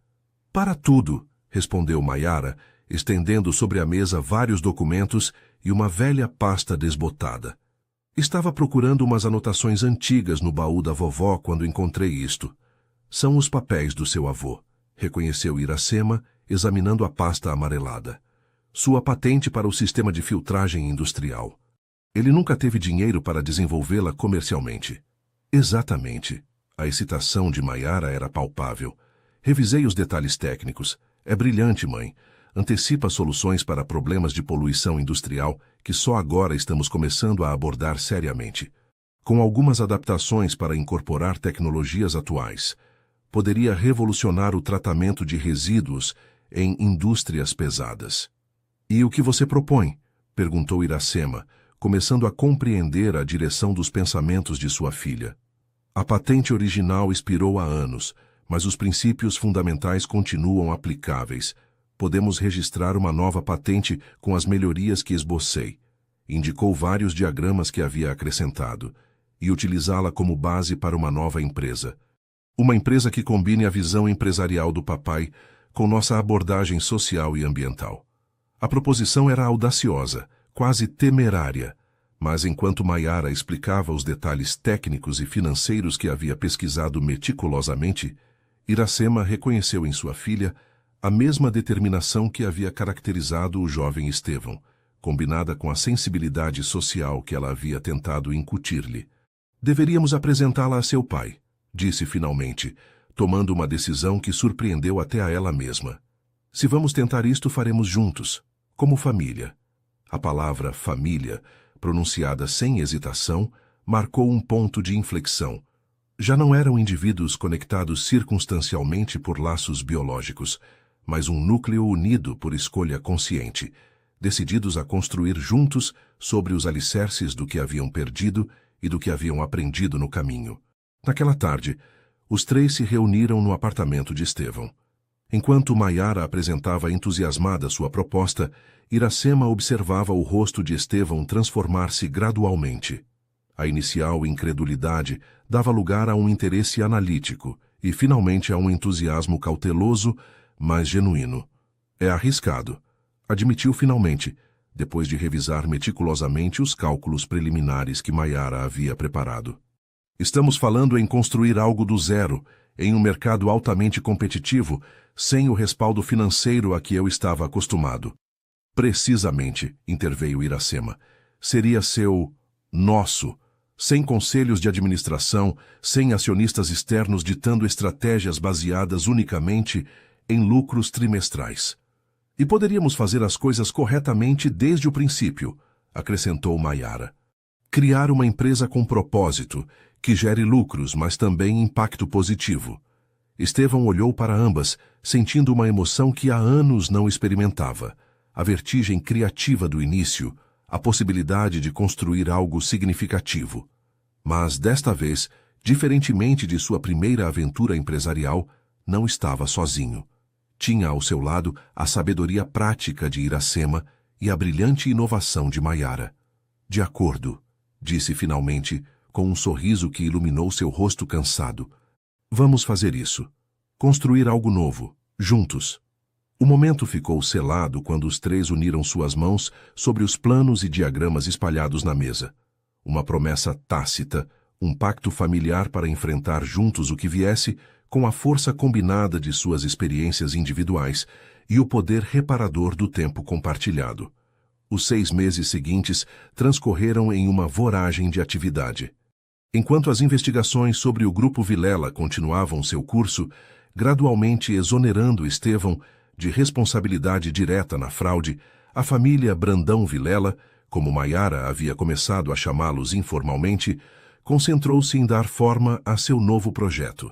Para tudo, respondeu Maiara, estendendo sobre a mesa vários documentos e uma velha pasta desbotada. Estava procurando umas anotações antigas no baú da vovó quando encontrei isto. São os papéis do seu avô, reconheceu Iracema, examinando a pasta amarelada. Sua patente para o sistema de filtragem industrial. Ele nunca teve dinheiro para desenvolvê-la comercialmente. Exatamente. A excitação de Maiara era palpável. Revisei os detalhes técnicos. É brilhante, mãe. Antecipa soluções para problemas de poluição industrial que só agora estamos começando a abordar seriamente. Com algumas adaptações para incorporar tecnologias atuais, poderia revolucionar o tratamento de resíduos em indústrias pesadas. E o que você propõe? Perguntou Iracema, começando a compreender a direção dos pensamentos de sua filha. A patente original expirou há anos, mas os princípios fundamentais continuam aplicáveis. Podemos registrar uma nova patente com as melhorias que esbocei. Indicou vários diagramas que havia acrescentado, e utilizá-la como base para uma nova empresa. Uma empresa que combine a visão empresarial do papai com nossa abordagem social e ambiental. A proposição era audaciosa, quase temerária, mas enquanto Maiara explicava os detalhes técnicos e financeiros que havia pesquisado meticulosamente, Iracema reconheceu em sua filha a mesma determinação que havia caracterizado o jovem Estevão, combinada com a sensibilidade social que ela havia tentado incutir-lhe. Deveríamos apresentá-la a seu pai, disse finalmente, tomando uma decisão que surpreendeu até a ela mesma. Se vamos tentar isto, faremos juntos, como família. A palavra família, pronunciada sem hesitação, marcou um ponto de inflexão. Já não eram indivíduos conectados circunstancialmente por laços biológicos, mas um núcleo unido por escolha consciente, decididos a construir juntos sobre os alicerces do que haviam perdido e do que haviam aprendido no caminho. Naquela tarde, os três se reuniram no apartamento de Estevão. Enquanto Maiara apresentava entusiasmada sua proposta, Iracema observava o rosto de Estevão transformar-se gradualmente. A inicial incredulidade dava lugar a um interesse analítico e, finalmente, a um entusiasmo cauteloso, mas genuíno. É arriscado, admitiu finalmente, depois de revisar meticulosamente os cálculos preliminares que Maiara havia preparado. Estamos falando em construir algo do zero, em um mercado altamente competitivo, sem o respaldo financeiro a que eu estava acostumado. Precisamente, interveio Iracema, seria nosso, sem conselhos de administração, sem acionistas externos ditando estratégias baseadas unicamente em lucros trimestrais. E poderíamos fazer as coisas corretamente desde o princípio, acrescentou Maiara. Criar uma empresa com propósito, que gere lucros, mas também impacto positivo. Estevão olhou para ambas, sentindo uma emoção que há anos não experimentava. A vertigem criativa do início, a possibilidade de construir algo significativo. Mas, desta vez, diferentemente de sua primeira aventura empresarial, não estava sozinho. Tinha ao seu lado a sabedoria prática de Iracema e a brilhante inovação de Maiara. De acordo, disse finalmente, com um sorriso que iluminou seu rosto cansado. Vamos fazer isso. Construir algo novo, juntos. O momento ficou selado quando os três uniram suas mãos sobre os planos e diagramas espalhados na mesa. Uma promessa tácita, um pacto familiar para enfrentar juntos o que viesse, com a força combinada de suas experiências individuais e o poder reparador do tempo compartilhado. Os 6 meses seguintes transcorreram em uma voragem de atividade. Enquanto as investigações sobre o Grupo Vilela continuavam seu curso, gradualmente exonerando Estevão de responsabilidade direta na fraude, a família Brandão Vilela, como Maiara havia começado a chamá-los informalmente, concentrou-se em dar forma a seu novo projeto.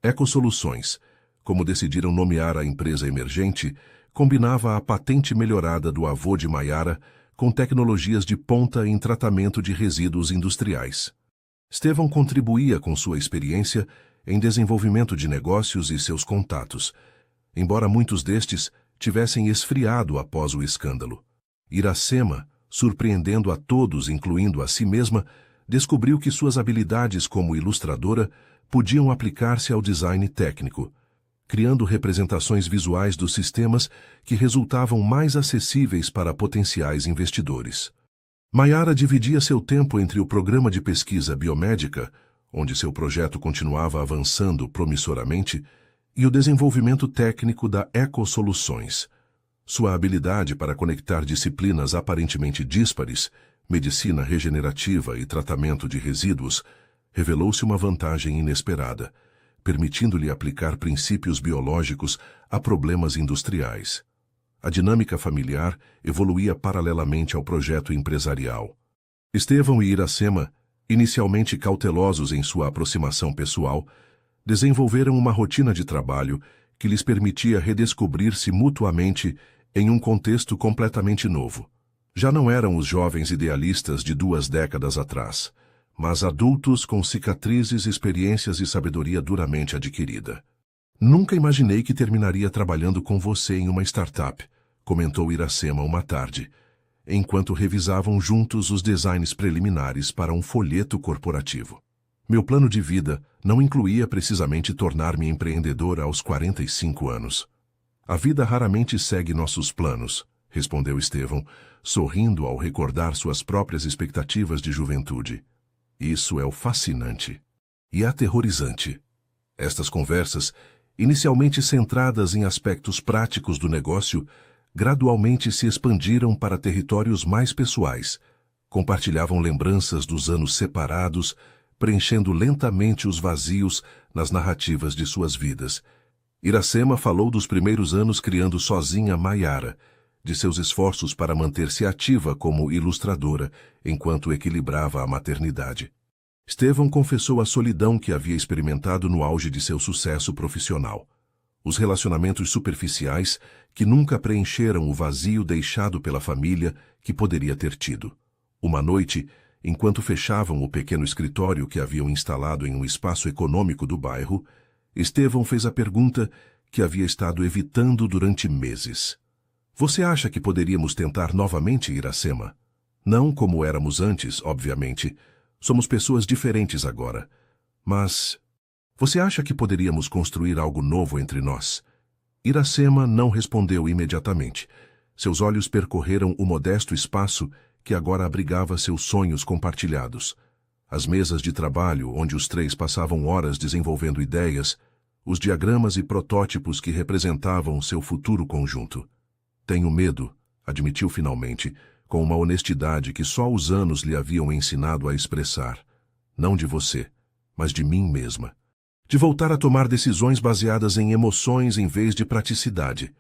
Ecosoluções, como decidiram nomear a empresa emergente, combinava a patente melhorada do avô de Maiara com tecnologias de ponta em tratamento de resíduos industriais. Estevão contribuía com sua experiência em desenvolvimento de negócios e seus contatos, embora muitos destes tivessem esfriado após o escândalo. Iracema, surpreendendo a todos, incluindo a si mesma, descobriu que suas habilidades como ilustradora podiam aplicar-se ao design técnico, criando representações visuais dos sistemas que resultavam mais acessíveis para potenciais investidores. Maiara dividia seu tempo entre o programa de pesquisa biomédica, onde seu projeto continuava avançando promissoramente, e o desenvolvimento técnico da Ecosoluções. Sua habilidade para conectar disciplinas aparentemente díspares, medicina regenerativa e tratamento de resíduos, revelou-se uma vantagem inesperada, permitindo-lhe aplicar princípios biológicos a problemas industriais. A dinâmica familiar evoluía paralelamente ao projeto empresarial. Estevão e Iracema, inicialmente cautelosos em sua aproximação pessoal, desenvolveram uma rotina de trabalho que lhes permitia redescobrir-se mutuamente em um contexto completamente novo. Já não eram os jovens idealistas de 2 décadas atrás, mas adultos com cicatrizes, experiências e sabedoria duramente adquirida. Nunca imaginei que terminaria trabalhando com você em uma startup, comentou Iracema uma tarde, enquanto revisavam juntos os designs preliminares para um folheto corporativo. Meu plano de vida não incluía precisamente tornar-me empreendedora aos 45 anos. A vida raramente segue nossos planos, respondeu Estevão, sorrindo ao recordar suas próprias expectativas de juventude. Isso é o fascinante e aterrorizante. Estas conversas, inicialmente centradas em aspectos práticos do negócio, gradualmente se expandiram para territórios mais pessoais. Compartilhavam lembranças dos anos separados, preenchendo lentamente os vazios nas narrativas de suas vidas. Iracema falou dos primeiros anos criando sozinha Maiara, de seus esforços para manter-se ativa como ilustradora, enquanto equilibrava a maternidade. Estevão confessou a solidão que havia experimentado no auge de seu sucesso profissional. Os relacionamentos superficiais que nunca preencheram o vazio deixado pela família que poderia ter tido. Uma noite, enquanto fechavam o pequeno escritório que haviam instalado em um espaço econômico do bairro, Estevão fez a pergunta que havia estado evitando durante meses. Você acha que poderíamos tentar novamente, Iracema? Não como éramos antes, obviamente. Somos pessoas diferentes agora. Mas você acha que poderíamos construir algo novo entre nós? Iracema não respondeu imediatamente. Seus olhos percorreram o modesto espaço que agora abrigava seus sonhos compartilhados. As mesas de trabalho, onde os três passavam horas desenvolvendo ideias, os diagramas e protótipos que representavam seu futuro conjunto. Tenho medo, admitiu finalmente, com uma honestidade que só os anos lhe haviam ensinado a expressar. Não de você, mas de mim mesma. De voltar a tomar decisões baseadas em emoções em vez de praticidade.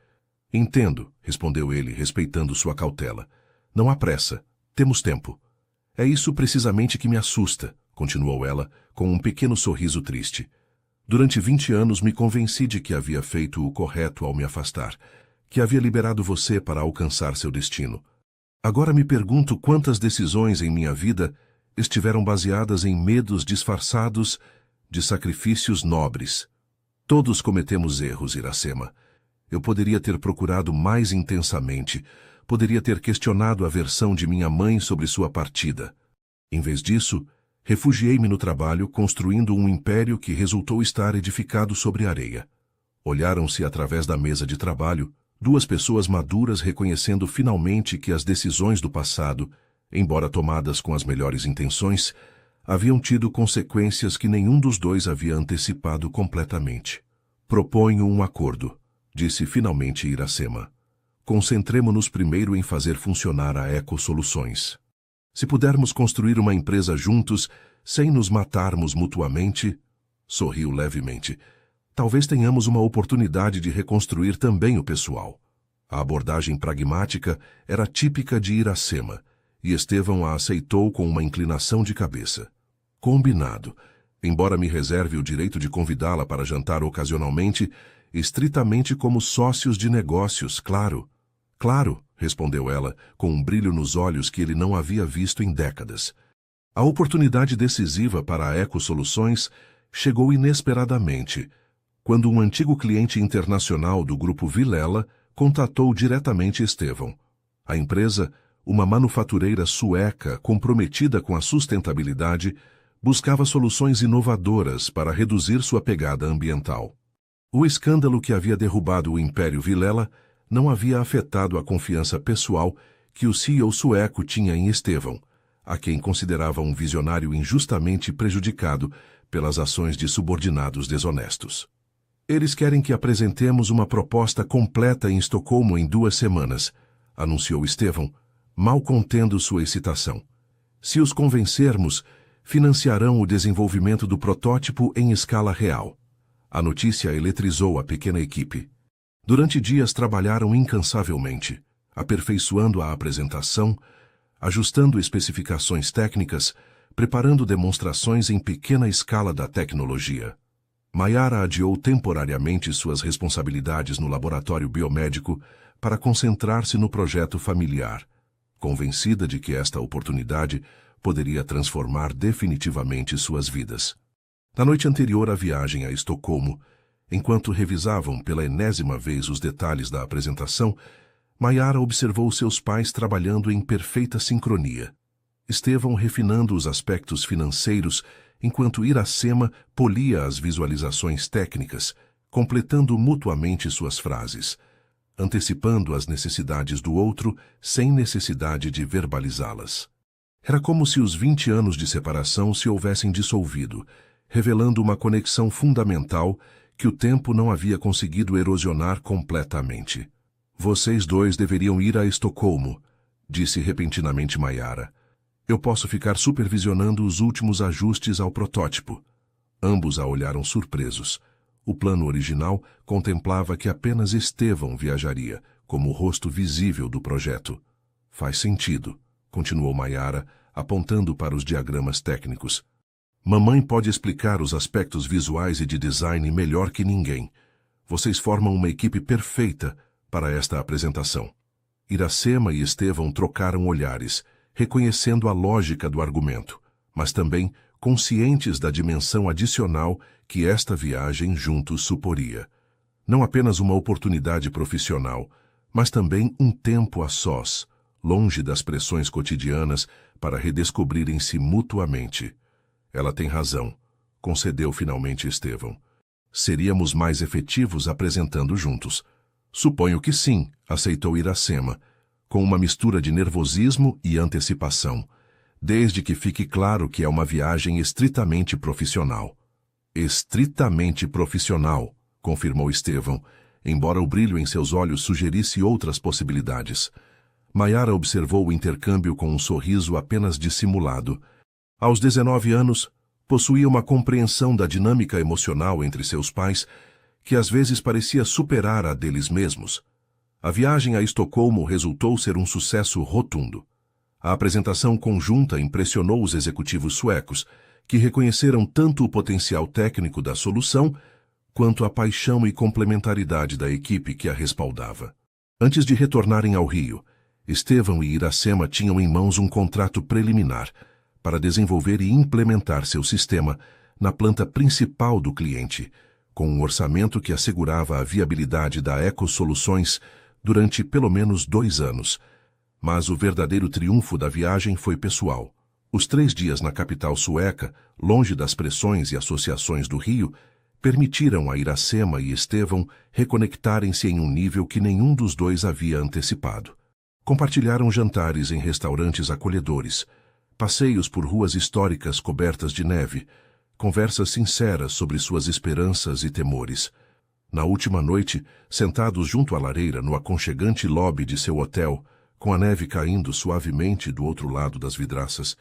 Entendo, respondeu ele, respeitando sua cautela. Não há pressa. Temos tempo. É isso precisamente que me assusta, continuou ela, com um pequeno sorriso triste. Durante 20 anos me convenci de que havia feito o correto ao me afastar, que havia liberado você para alcançar seu destino. Agora me pergunto quantas decisões em minha vida estiveram baseadas em medos disfarçados de sacrifícios nobres. Todos cometemos erros, Iracema. Eu poderia ter procurado mais intensamente, poderia ter questionado a versão de minha mãe sobre sua partida. Em vez disso, refugiei-me no trabalho, construindo um império que resultou estar edificado sobre areia. Olharam-se através da mesa de trabalho, duas pessoas maduras reconhecendo finalmente que as decisões do passado, embora tomadas com as melhores intenções, haviam tido consequências que nenhum dos dois havia antecipado completamente. Proponho um acordo, disse finalmente Iracema. Concentremo-nos primeiro em fazer funcionar a Eco Soluções. Se pudermos construir uma empresa juntos, sem nos matarmos mutuamente, sorriu levemente, talvez tenhamos uma oportunidade de reconstruir também o pessoal. A abordagem pragmática era típica de Iracema, e Estevão a aceitou com uma inclinação de cabeça. Combinado. Embora me reserve o direito de convidá-la para jantar ocasionalmente, estritamente como sócios de negócios, claro. Claro, respondeu ela, com um brilho nos olhos que ele não havia visto em décadas. A oportunidade decisiva para a Eco Soluções chegou inesperadamente, quando um antigo cliente internacional do Grupo Vilela contatou diretamente Estevão. A empresa, uma manufatureira sueca comprometida com a sustentabilidade, buscava soluções inovadoras para reduzir sua pegada ambiental. O escândalo que havia derrubado o Império Vilela não havia afetado a confiança pessoal que o CEO sueco tinha em Estevão, a quem considerava um visionário injustamente prejudicado pelas ações de subordinados desonestos. Eles querem que apresentemos uma proposta completa em Estocolmo em 2 semanas, anunciou Estevão, mal contendo sua excitação. Se os convencermos, financiarão o desenvolvimento do protótipo em escala real. A notícia eletrizou a pequena equipe. Durante dias trabalharam incansavelmente, aperfeiçoando a apresentação, ajustando especificações técnicas, preparando demonstrações em pequena escala da tecnologia. Maiara adiou temporariamente suas responsabilidades no laboratório biomédico para concentrar-se no projeto familiar, convencida de que esta oportunidade poderia transformar definitivamente suas vidas. Na noite anterior à viagem a Estocolmo, enquanto revisavam pela enésima vez os detalhes da apresentação, Maiara observou seus pais trabalhando em perfeita sincronia. Estevão refinando os aspectos financeiros, enquanto Iracema polia as visualizações técnicas, completando mutuamente suas frases, antecipando as necessidades do outro sem necessidade de verbalizá-las. Era como se os 20 anos de separação se houvessem dissolvido, revelando uma conexão fundamental que o tempo não havia conseguido erosionar completamente. Vocês dois deveriam ir a Estocolmo, disse repentinamente Maiara. Eu posso ficar supervisionando os últimos ajustes ao protótipo. Ambos a olharam surpresos. O plano original contemplava que apenas Estevão viajaria, como o rosto visível do projeto. Faz sentido, continuou Maiara, apontando para os diagramas técnicos. Mamãe pode explicar os aspectos visuais e de design melhor que ninguém. Vocês formam uma equipe perfeita para esta apresentação. Iracema e Estevão trocaram olhares, reconhecendo a lógica do argumento, mas também conscientes da dimensão adicional que esta viagem juntos suporia. Não apenas uma oportunidade profissional, mas também um tempo a sós, longe das pressões cotidianas para redescobrirem-se mutuamente. Ela tem razão, concedeu finalmente Estevão. Seríamos mais efetivos apresentando juntos. Suponho que sim, aceitou Iracema, com uma mistura de nervosismo e antecipação, desde que fique claro que é uma viagem estritamente profissional. Estritamente profissional, confirmou Estevão, embora o brilho em seus olhos sugerisse outras possibilidades. Maiara observou o intercâmbio com um sorriso apenas dissimulado. Aos 19 anos, possuía uma compreensão da dinâmica emocional entre seus pais que às vezes parecia superar a deles mesmos. A viagem a Estocolmo resultou ser um sucesso rotundo. A apresentação conjunta impressionou os executivos suecos, que reconheceram tanto o potencial técnico da solução quanto a paixão e complementaridade da equipe que a respaldava. Antes de retornarem ao Rio, Estevão e Iracema tinham em mãos um contrato preliminar para desenvolver e implementar seu sistema na planta principal do cliente, com um orçamento que assegurava a viabilidade da Eco Soluções durante pelo menos 2 anos. Mas o verdadeiro triunfo da viagem foi pessoal. Os 3 dias na capital sueca, longe das pressões e associações do Rio, permitiram a Iracema e Estevão reconectarem-se em um nível que nenhum dos dois havia antecipado. Compartilharam jantares em restaurantes acolhedores, passeios por ruas históricas cobertas de neve, conversas sinceras sobre suas esperanças e temores. Na última noite, sentados junto à lareira no aconchegante lobby de seu hotel, com a neve caindo suavemente do outro lado das vidraças,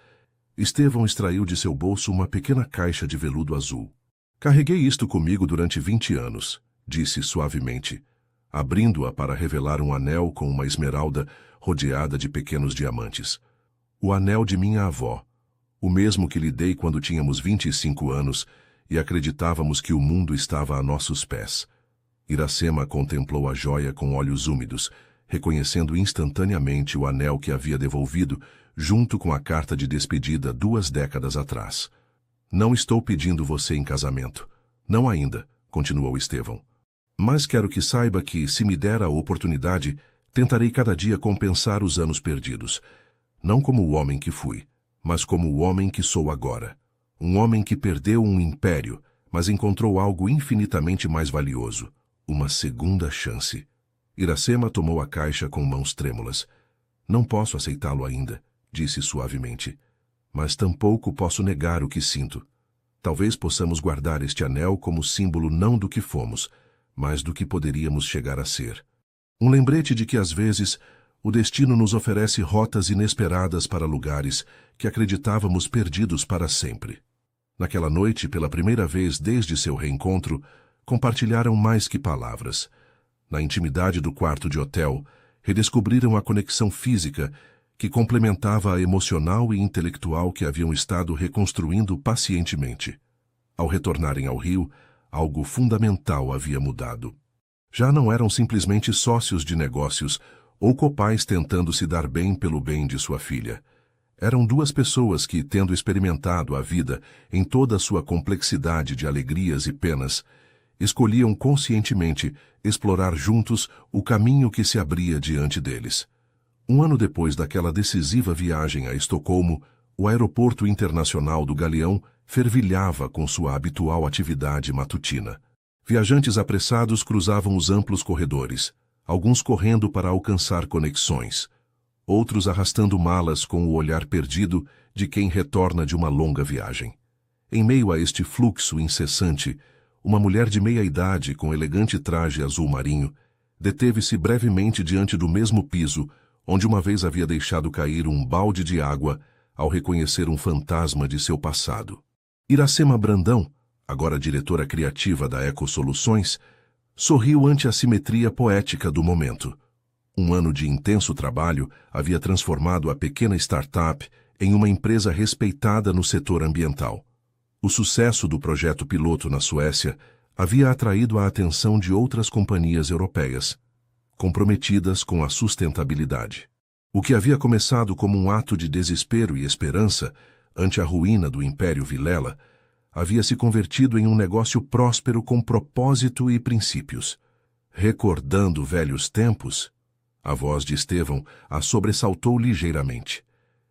Estevão extraiu de seu bolso uma pequena caixa de veludo azul. "Carreguei isto comigo durante 20 anos", disse suavemente, abrindo-a para revelar um anel com uma esmeralda rodeada de pequenos diamantes. "O anel de minha avó, o mesmo que lhe dei quando tínhamos 25 anos e acreditávamos que o mundo estava a nossos pés." Iracema contemplou a joia com olhos úmidos, reconhecendo instantaneamente o anel que havia devolvido, junto com a carta de despedida 2 décadas atrás. "Não estou pedindo você em casamento. Não ainda", continuou Estevão. "Mas quero que saiba que, se me der a oportunidade, tentarei cada dia compensar os anos perdidos. Não como o homem que fui, mas como o homem que sou agora. Um homem que perdeu um império, mas encontrou algo infinitamente mais valioso: uma segunda chance." Iracema tomou a caixa com mãos trêmulas. "Não posso aceitá-lo ainda", disse suavemente. "Mas tampouco posso negar o que sinto. Talvez possamos guardar este anel como símbolo não do que fomos, mas do que poderíamos chegar a ser. Um lembrete de que, às vezes, o destino nos oferece rotas inesperadas para lugares que acreditávamos perdidos para sempre." Naquela noite, pela primeira vez desde seu reencontro, compartilharam mais que palavras. Na intimidade do quarto de hotel, redescobriram a conexão física que complementava a emocional e intelectual que haviam estado reconstruindo pacientemente. Ao retornarem ao Rio, algo fundamental havia mudado. Já não eram simplesmente sócios de negócios ou copais tentando se dar bem pelo bem de sua filha. Eram 2 pessoas que, tendo experimentado a vida em toda a sua complexidade de alegrias e penas, escolhiam conscientemente explorar juntos o caminho que se abria diante deles. 1 ano depois daquela decisiva viagem a Estocolmo, o aeroporto internacional do Galeão fervilhava com sua habitual atividade matutina. Viajantes apressados cruzavam os amplos corredores, alguns correndo para alcançar conexões, outros arrastando malas com o olhar perdido de quem retorna de uma longa viagem. Em meio a este fluxo incessante, uma mulher de meia idade com elegante traje azul marinho deteve-se brevemente diante do mesmo piso onde uma vez havia deixado cair um balde de água ao reconhecer um fantasma de seu passado. Iracema Brandão, agora diretora criativa da Eco Soluções, sorriu ante a simetria poética do momento. 1 ano de intenso trabalho havia transformado a pequena startup em uma empresa respeitada no setor ambiental. O sucesso do projeto piloto na Suécia havia atraído a atenção de outras companhias europeias, comprometidas com a sustentabilidade. O que havia começado como um ato de desespero e esperança ante a ruína do Império Vilela havia se convertido em um negócio próspero com propósito e princípios. Recordando velhos tempos, a voz de Estevão a sobressaltou ligeiramente.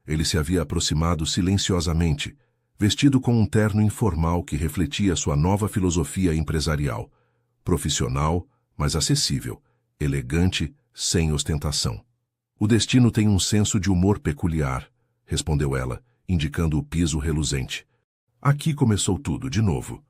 Ele se havia aproximado silenciosamente, vestido com um terno informal que refletia sua nova filosofia empresarial, profissional, mas acessível, elegante, sem ostentação. "O destino tem um senso de humor peculiar", respondeu ela, indicando o piso reluzente. "Aqui começou tudo, de novo.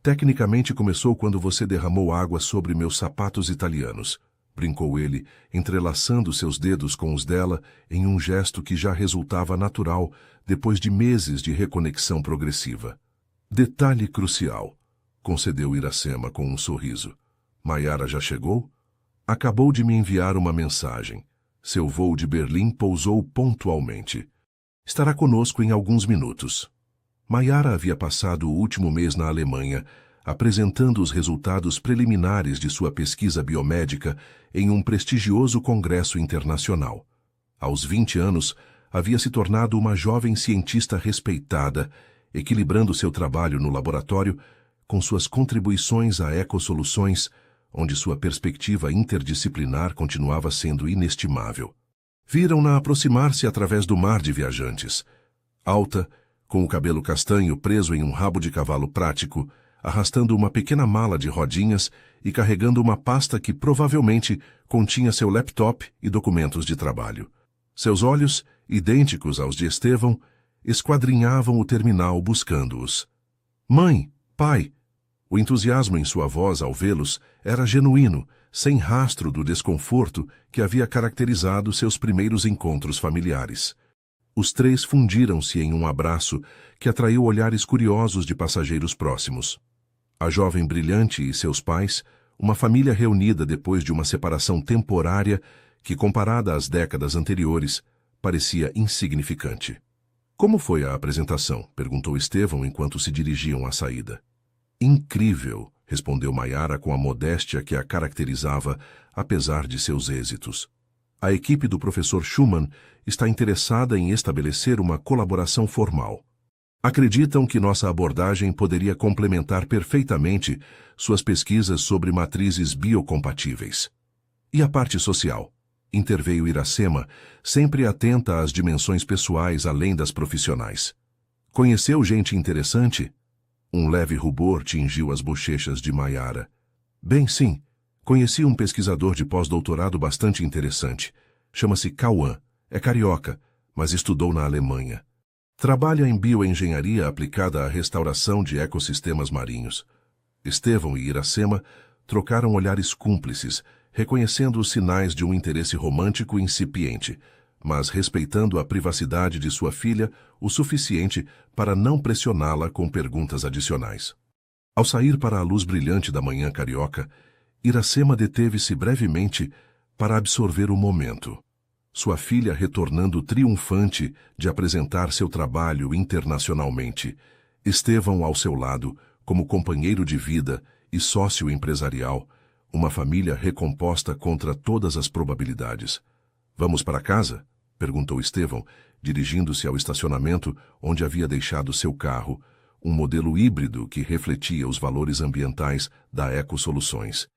Tecnicamente começou quando você derramou água sobre meus sapatos italianos", brincou ele, entrelaçando seus dedos com os dela em um gesto que já resultava natural depois de meses de reconexão progressiva. "Detalhe crucial", concedeu Iracema com um sorriso. "Maiara já chegou? Acabou de me enviar uma mensagem. Seu voo de Berlim pousou pontualmente. Estará conosco em alguns minutos." Maiara havia passado o último mês na Alemanha, apresentando os resultados preliminares de sua pesquisa biomédica em um prestigioso congresso internacional. Aos 20 anos, havia se tornado uma jovem cientista respeitada, equilibrando seu trabalho no laboratório com suas contribuições a ecossoluções, onde sua perspectiva interdisciplinar continuava sendo inestimável. Viram-na aproximar-se através do mar de viajantes. Alta, com o cabelo castanho preso em um rabo de cavalo prático, arrastando uma pequena mala de rodinhas e carregando uma pasta que provavelmente continha seu laptop e documentos de trabalho. Seus olhos, idênticos aos de Estevão, esquadrinhavam o terminal buscando-os. Mãe, pai! O entusiasmo em sua voz ao vê-los era genuíno, sem rastro do desconforto que havia caracterizado seus primeiros encontros familiares. Os três fundiram-se em um abraço que atraiu olhares curiosos de passageiros próximos. A jovem brilhante e seus pais, uma família reunida depois de uma separação temporária que, comparada às décadas anteriores, parecia insignificante. Como foi a apresentação? Perguntou Estevão enquanto se dirigiam à saída. Incrível, respondeu Maiara com a modéstia que a caracterizava, apesar de seus êxitos. A equipe do professor Schumann está interessada em estabelecer uma colaboração formal. Acreditam que nossa abordagem poderia complementar perfeitamente suas pesquisas sobre matrizes biocompatíveis. E a parte social? Interveio Iracema, sempre atenta às dimensões pessoais além das profissionais. Conheceu gente interessante? Um leve rubor tingiu as bochechas de Maiara. Bem, sim. Conheci um pesquisador de pós-doutorado bastante interessante. Chama-se Cauã. É carioca, mas estudou na Alemanha. Trabalha em bioengenharia aplicada à restauração de ecossistemas marinhos. Estevão e Iracema trocaram olhares cúmplices, reconhecendo os sinais de um interesse romântico incipiente, mas respeitando a privacidade de sua filha o suficiente para não pressioná-la com perguntas adicionais. Ao sair para a luz brilhante da manhã carioca, Iracema deteve-se brevemente para absorver o momento. Sua filha retornando triunfante de apresentar seu trabalho internacionalmente, Estevão ao seu lado, como companheiro de vida e sócio empresarial, uma família recomposta contra todas as probabilidades. Vamos para casa? Perguntou Estevão, dirigindo-se ao estacionamento onde havia deixado seu carro, um modelo híbrido que refletia os valores ambientais da Ecossoluções.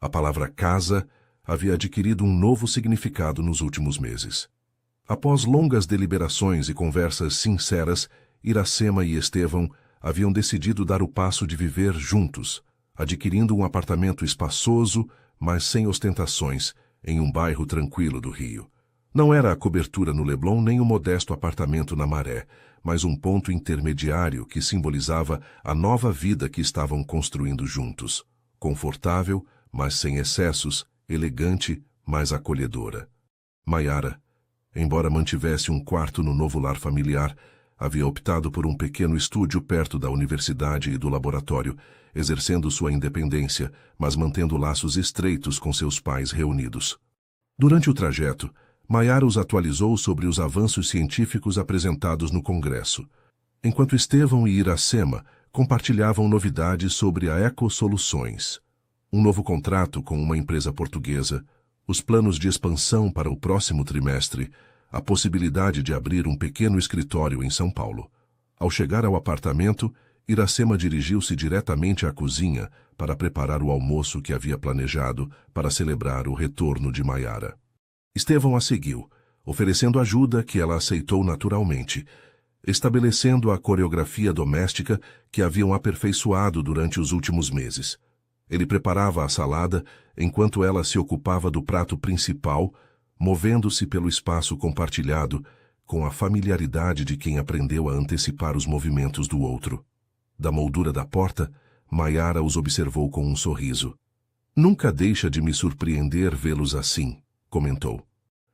A palavra casa havia adquirido um novo significado nos últimos meses. Após longas deliberações e conversas sinceras, Iracema e Estevão haviam decidido dar o passo de viver juntos, adquirindo um apartamento espaçoso, mas sem ostentações, em um bairro tranquilo do Rio. Não era a cobertura no Leblon nem o modesto apartamento na Maré, mas um ponto intermediário que simbolizava a nova vida que estavam construindo juntos. Confortável, mas sem excessos, elegante, mas acolhedora. Maiara, embora mantivesse um quarto no novo lar familiar, havia optado por um pequeno estúdio perto da universidade e do laboratório, exercendo sua independência, mas mantendo laços estreitos com seus pais reunidos. Durante o trajeto, Maiara os atualizou sobre os avanços científicos apresentados no Congresso, enquanto Estevão e Iracema compartilhavam novidades sobre a Ecossoluções, um novo contrato com uma empresa portuguesa, os planos de expansão para o próximo trimestre, a possibilidade de abrir um pequeno escritório em São Paulo. Ao chegar ao apartamento, Iracema dirigiu-se diretamente à cozinha para preparar o almoço que havia planejado para celebrar o retorno de Maiara. Estevão a seguiu, oferecendo ajuda que ela aceitou naturalmente, estabelecendo a coreografia doméstica que haviam aperfeiçoado durante os últimos meses. Ele preparava a salada enquanto ela se ocupava do prato principal, movendo-se pelo espaço compartilhado com a familiaridade de quem aprendeu a antecipar os movimentos do outro. Da moldura da porta, Maiara os observou com um sorriso. Nunca deixa de me surpreender vê-los assim, comentou.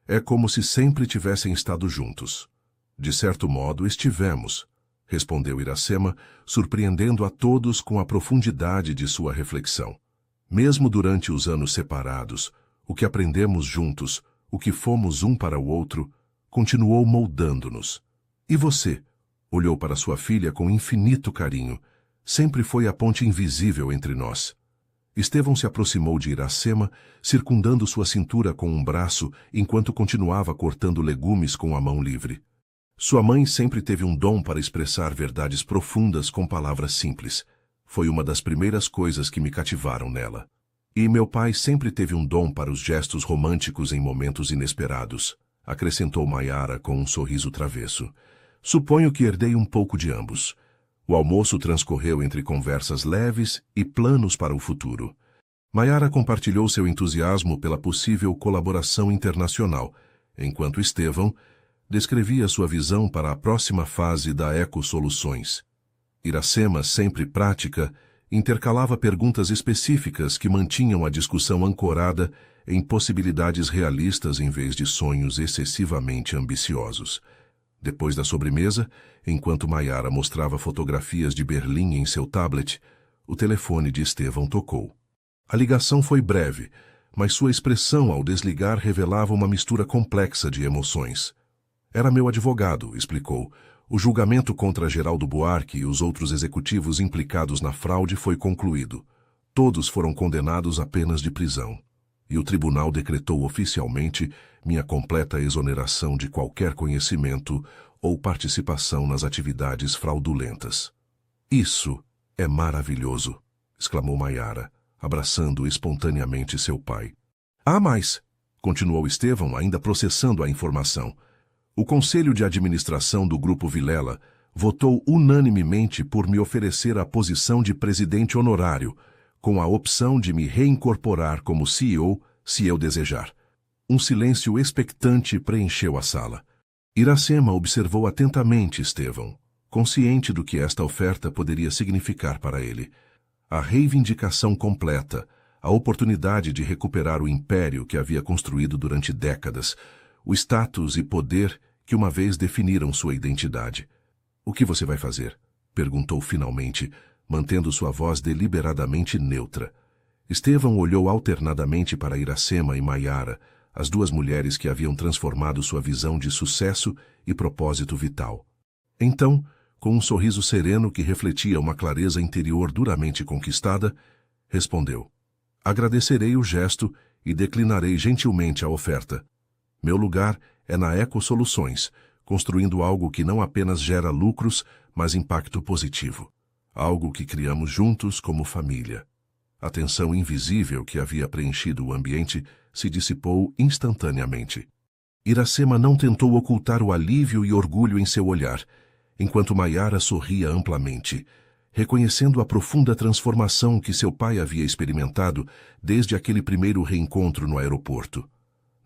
É como se sempre tivessem estado juntos. De certo modo, estivemos, respondeu Iracema, surpreendendo a todos com a profundidade de sua reflexão. Mesmo durante os anos separados, o que aprendemos juntos, o que fomos um para o outro, continuou moldando-nos. E você? Olhou para sua filha com infinito carinho. Sempre foi a ponte invisível entre nós. Estevão se aproximou de Iracema, circundando sua cintura com um braço, enquanto continuava cortando legumes com a mão livre. Sua mãe sempre teve um dom para expressar verdades profundas com palavras simples. Foi uma das primeiras coisas que me cativaram nela. E meu pai sempre teve um dom para os gestos românticos em momentos inesperados, acrescentou Maiara com um sorriso travesso. Suponho que herdei um pouco de ambos. O almoço transcorreu entre conversas leves e planos para o futuro. Maiara compartilhou seu entusiasmo pela possível colaboração internacional, enquanto Estevão descrevia sua visão para a próxima fase da Eco Soluções. Iracema, sempre prática, intercalava perguntas específicas que mantinham a discussão ancorada em possibilidades realistas em vez de sonhos excessivamente ambiciosos. Depois da sobremesa, enquanto Maiara mostrava fotografias de Berlim em seu tablet, o telefone de Estevão tocou. A ligação foi breve, mas sua expressão ao desligar revelava uma mistura complexa de emoções. Era meu advogado, explicou. O julgamento contra Geraldo Buarque e os outros executivos implicados na fraude foi concluído. Todos foram condenados a penas de prisão. E o tribunal decretou oficialmente minha completa exoneração de qualquer conhecimento ou participação nas atividades fraudulentas. Isso é maravilhoso, exclamou Maiara, abraçando espontaneamente seu pai. Há mais, continuou Estevão, ainda processando a informação. O Conselho de Administração do Grupo Vilela votou unanimemente por me oferecer a posição de presidente honorário, com a opção de me reincorporar como CEO, se eu desejar. Um silêncio expectante preencheu a sala. Iracema observou atentamente Estevão, consciente do que esta oferta poderia significar para ele. A reivindicação completa, a oportunidade de recuperar o império que havia construído durante décadas, o status e poder que uma vez definiram sua identidade. O que você vai fazer? Perguntou finalmente, mantendo sua voz deliberadamente neutra. Estevão olhou alternadamente para Iracema e Maiara, as duas mulheres que haviam transformado sua visão de sucesso e propósito vital. Então, com um sorriso sereno que refletia uma clareza interior duramente conquistada, respondeu: agradecerei o gesto e declinarei gentilmente a oferta. Meu lugar é na Eco Soluções, construindo algo que não apenas gera lucros, mas impacto positivo. Algo que criamos juntos como família. A tensão invisível que havia preenchido o ambiente se dissipou instantaneamente. Iracema não tentou ocultar o alívio e orgulho em seu olhar, enquanto Maiara sorria amplamente, reconhecendo a profunda transformação que seu pai havia experimentado desde aquele primeiro reencontro no aeroporto.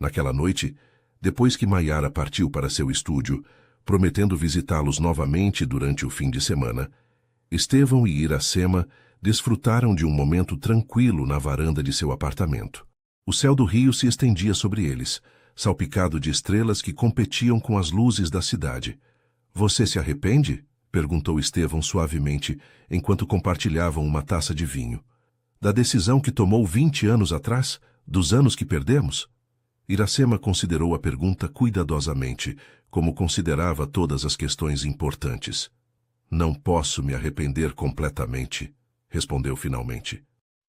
Naquela noite, depois que Maiara partiu para seu estúdio, prometendo visitá-los novamente durante o fim de semana, Estevão e Iracema desfrutaram de um momento tranquilo na varanda de seu apartamento. O céu do Rio se estendia sobre eles, salpicado de estrelas que competiam com as luzes da cidade. Você se arrepende? Perguntou Estevão suavemente, enquanto compartilhavam uma taça de vinho. Da decisão que tomou 20 anos atrás? Dos anos que perdemos? Iracema considerou a pergunta cuidadosamente, como considerava todas as questões importantes. Não posso me arrepender completamente, respondeu finalmente.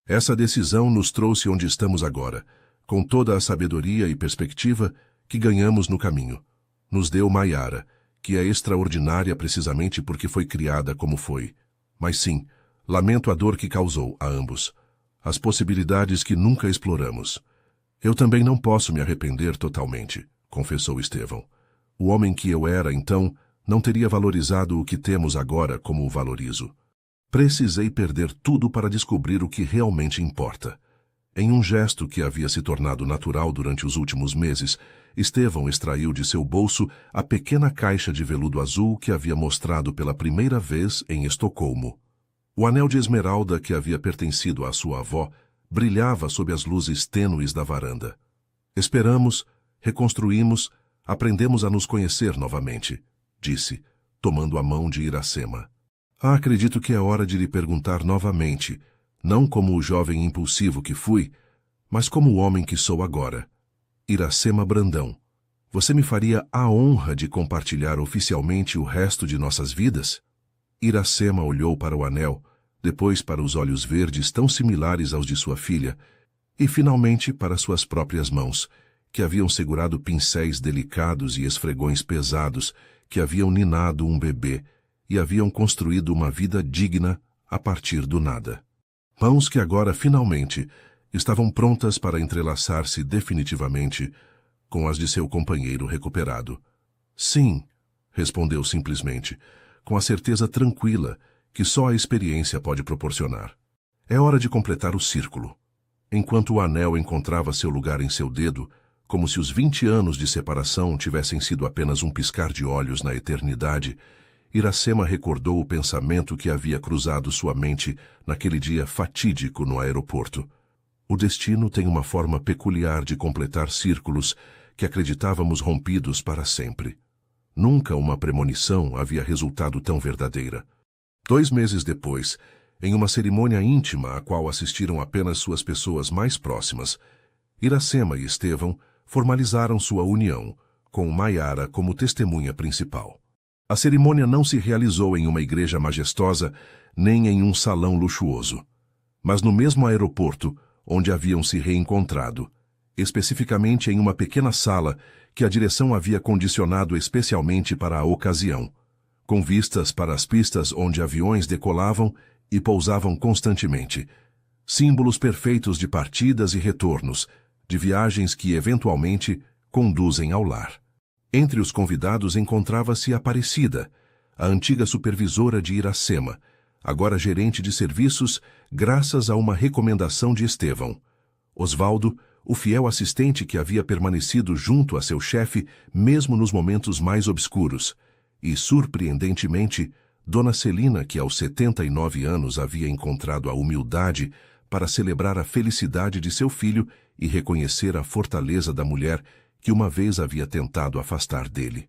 Essa decisão nos trouxe onde estamos agora, com toda a sabedoria e perspectiva que ganhamos no caminho. Nos deu Maiara, que é extraordinária precisamente porque foi criada como foi. Mas sim, lamento a dor que causou a ambos, as possibilidades que nunca exploramos. Eu também não posso me arrepender totalmente, confessou Estevão. O homem que eu era, então, não teria valorizado o que temos agora como o valorizo. Precisei perder tudo para descobrir o que realmente importa. Em um gesto que havia se tornado natural durante os últimos meses, Estevão extraiu de seu bolso a pequena caixa de veludo azul que havia mostrado pela primeira vez em Estocolmo. O anel de esmeralda que havia pertencido à sua avó brilhava sob as luzes tênues da varanda. Esperamos, reconstruímos, aprendemos a nos conhecer novamente, disse, tomando a mão de Iracema. Acredito que é hora de lhe perguntar novamente, não como o jovem impulsivo que fui, mas como o homem que sou agora. Iracema Brandão, Você me faria a honra de compartilhar oficialmente o resto de nossas vidas? Iracema olhou para o anel, depois para os olhos verdes tão similares aos de sua filha, e finalmente para suas próprias mãos, que haviam segurado pincéis delicados e esfregões pesados, que haviam ninado um bebê e haviam construído uma vida digna a partir do nada. Mãos que agora, finalmente, estavam prontas para entrelaçar-se definitivamente com as de seu companheiro recuperado. Sim, respondeu simplesmente, com a certeza tranquila que só a experiência pode proporcionar. É hora de completar o círculo. Enquanto o anel encontrava seu lugar em seu dedo, como se os 20 anos de separação tivessem sido apenas um piscar de olhos na eternidade, Iracema recordou o pensamento que havia cruzado sua mente naquele dia fatídico no aeroporto. O destino tem uma forma peculiar de completar círculos que acreditávamos rompidos para sempre. Nunca uma premonição havia resultado tão verdadeira. 2 meses depois, em uma cerimônia íntima a qual assistiram apenas suas pessoas mais próximas, Iracema e Estevão formalizaram sua união, com Maiara como testemunha principal. A cerimônia não se realizou em uma igreja majestosa, nem em um salão luxuoso, mas no mesmo aeroporto onde haviam se reencontrado, especificamente em uma pequena sala que a direção havia condicionado especialmente para a ocasião, com vistas para as pistas onde aviões decolavam e pousavam constantemente, símbolos perfeitos de partidas e retornos, de viagens que, eventualmente, conduzem ao lar. Entre os convidados encontrava-se Aparecida, a antiga supervisora de Iracema, agora gerente de serviços, graças a uma recomendação de Estevão. Osvaldo, o fiel assistente que havia permanecido junto a seu chefe mesmo nos momentos mais obscuros, e, surpreendentemente, Dona Celina, que aos 79 anos havia encontrado a humildade para celebrar a felicidade de seu filho e reconhecer a fortaleza da mulher que uma vez havia tentado afastar dele.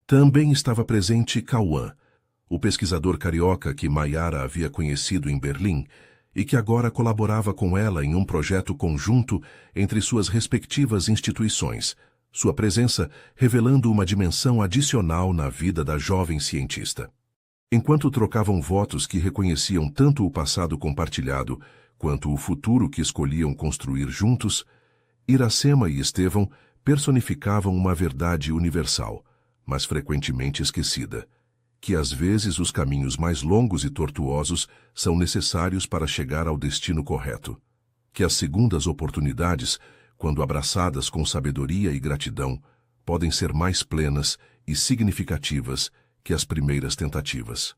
Também estava presente Cauã, o pesquisador carioca que Maiara havia conhecido em Berlim e que agora colaborava com ela em um projeto conjunto entre suas respectivas instituições, sua presença revelando uma dimensão adicional na vida da jovem cientista. Enquanto trocavam votos que reconheciam tanto o passado compartilhado quanto o futuro que escolhiam construir juntos, Iracema e Estevão personificavam uma verdade universal, mas frequentemente esquecida, que às vezes os caminhos mais longos e tortuosos são necessários para chegar ao destino correto, que as segundas oportunidades, quando abraçadas com sabedoria e gratidão, podem ser mais plenas e significativas que as primeiras tentativas.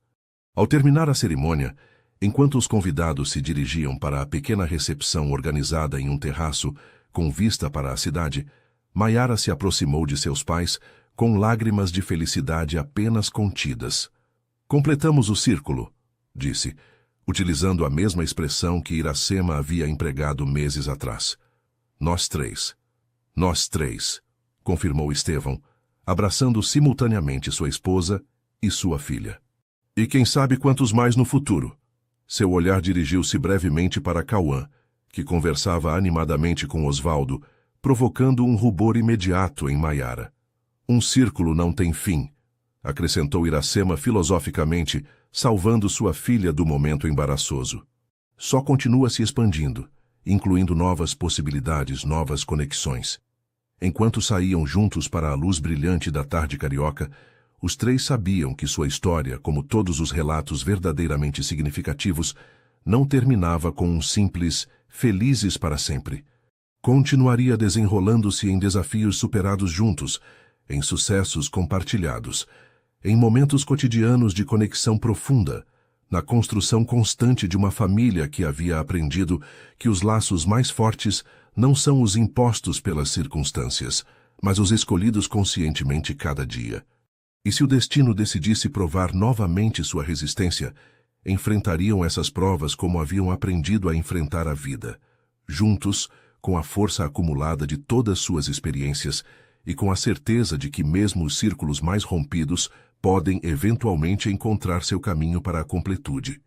Ao terminar a cerimônia, enquanto os convidados se dirigiam para a pequena recepção organizada em um terraço com vista para a cidade, Maiara se aproximou de seus pais com lágrimas de felicidade apenas contidas. "Completamos o círculo", disse, utilizando a mesma expressão que Iracema havia empregado meses atrás. "Nós três." "Nós três", confirmou Estevão, abraçando simultaneamente sua esposa e sua filha. "E quem sabe quantos mais no futuro?" Seu olhar dirigiu-se brevemente para Cauã, que conversava animadamente com Osvaldo, provocando um rubor imediato em Maiara. "Um círculo não tem fim", acrescentou Iracema filosoficamente, salvando sua filha do momento embaraçoso. "Só continua se expandindo, incluindo novas possibilidades, novas conexões." Enquanto saíam juntos para a luz brilhante da tarde carioca, os três sabiam que sua história, como todos os relatos verdadeiramente significativos, não terminava com um simples "felizes para sempre". Continuaria desenrolando-se em desafios superados juntos, em sucessos compartilhados, em momentos cotidianos de conexão profunda, na construção constante de uma família que havia aprendido que os laços mais fortes não são os impostos pelas circunstâncias, mas os escolhidos conscientemente cada dia. E se o destino decidisse provar novamente sua resistência, enfrentariam essas provas como haviam aprendido a enfrentar a vida, juntos, com a força acumulada de todas suas experiências e com a certeza de que mesmo os círculos mais rompidos podem eventualmente encontrar seu caminho para a completude.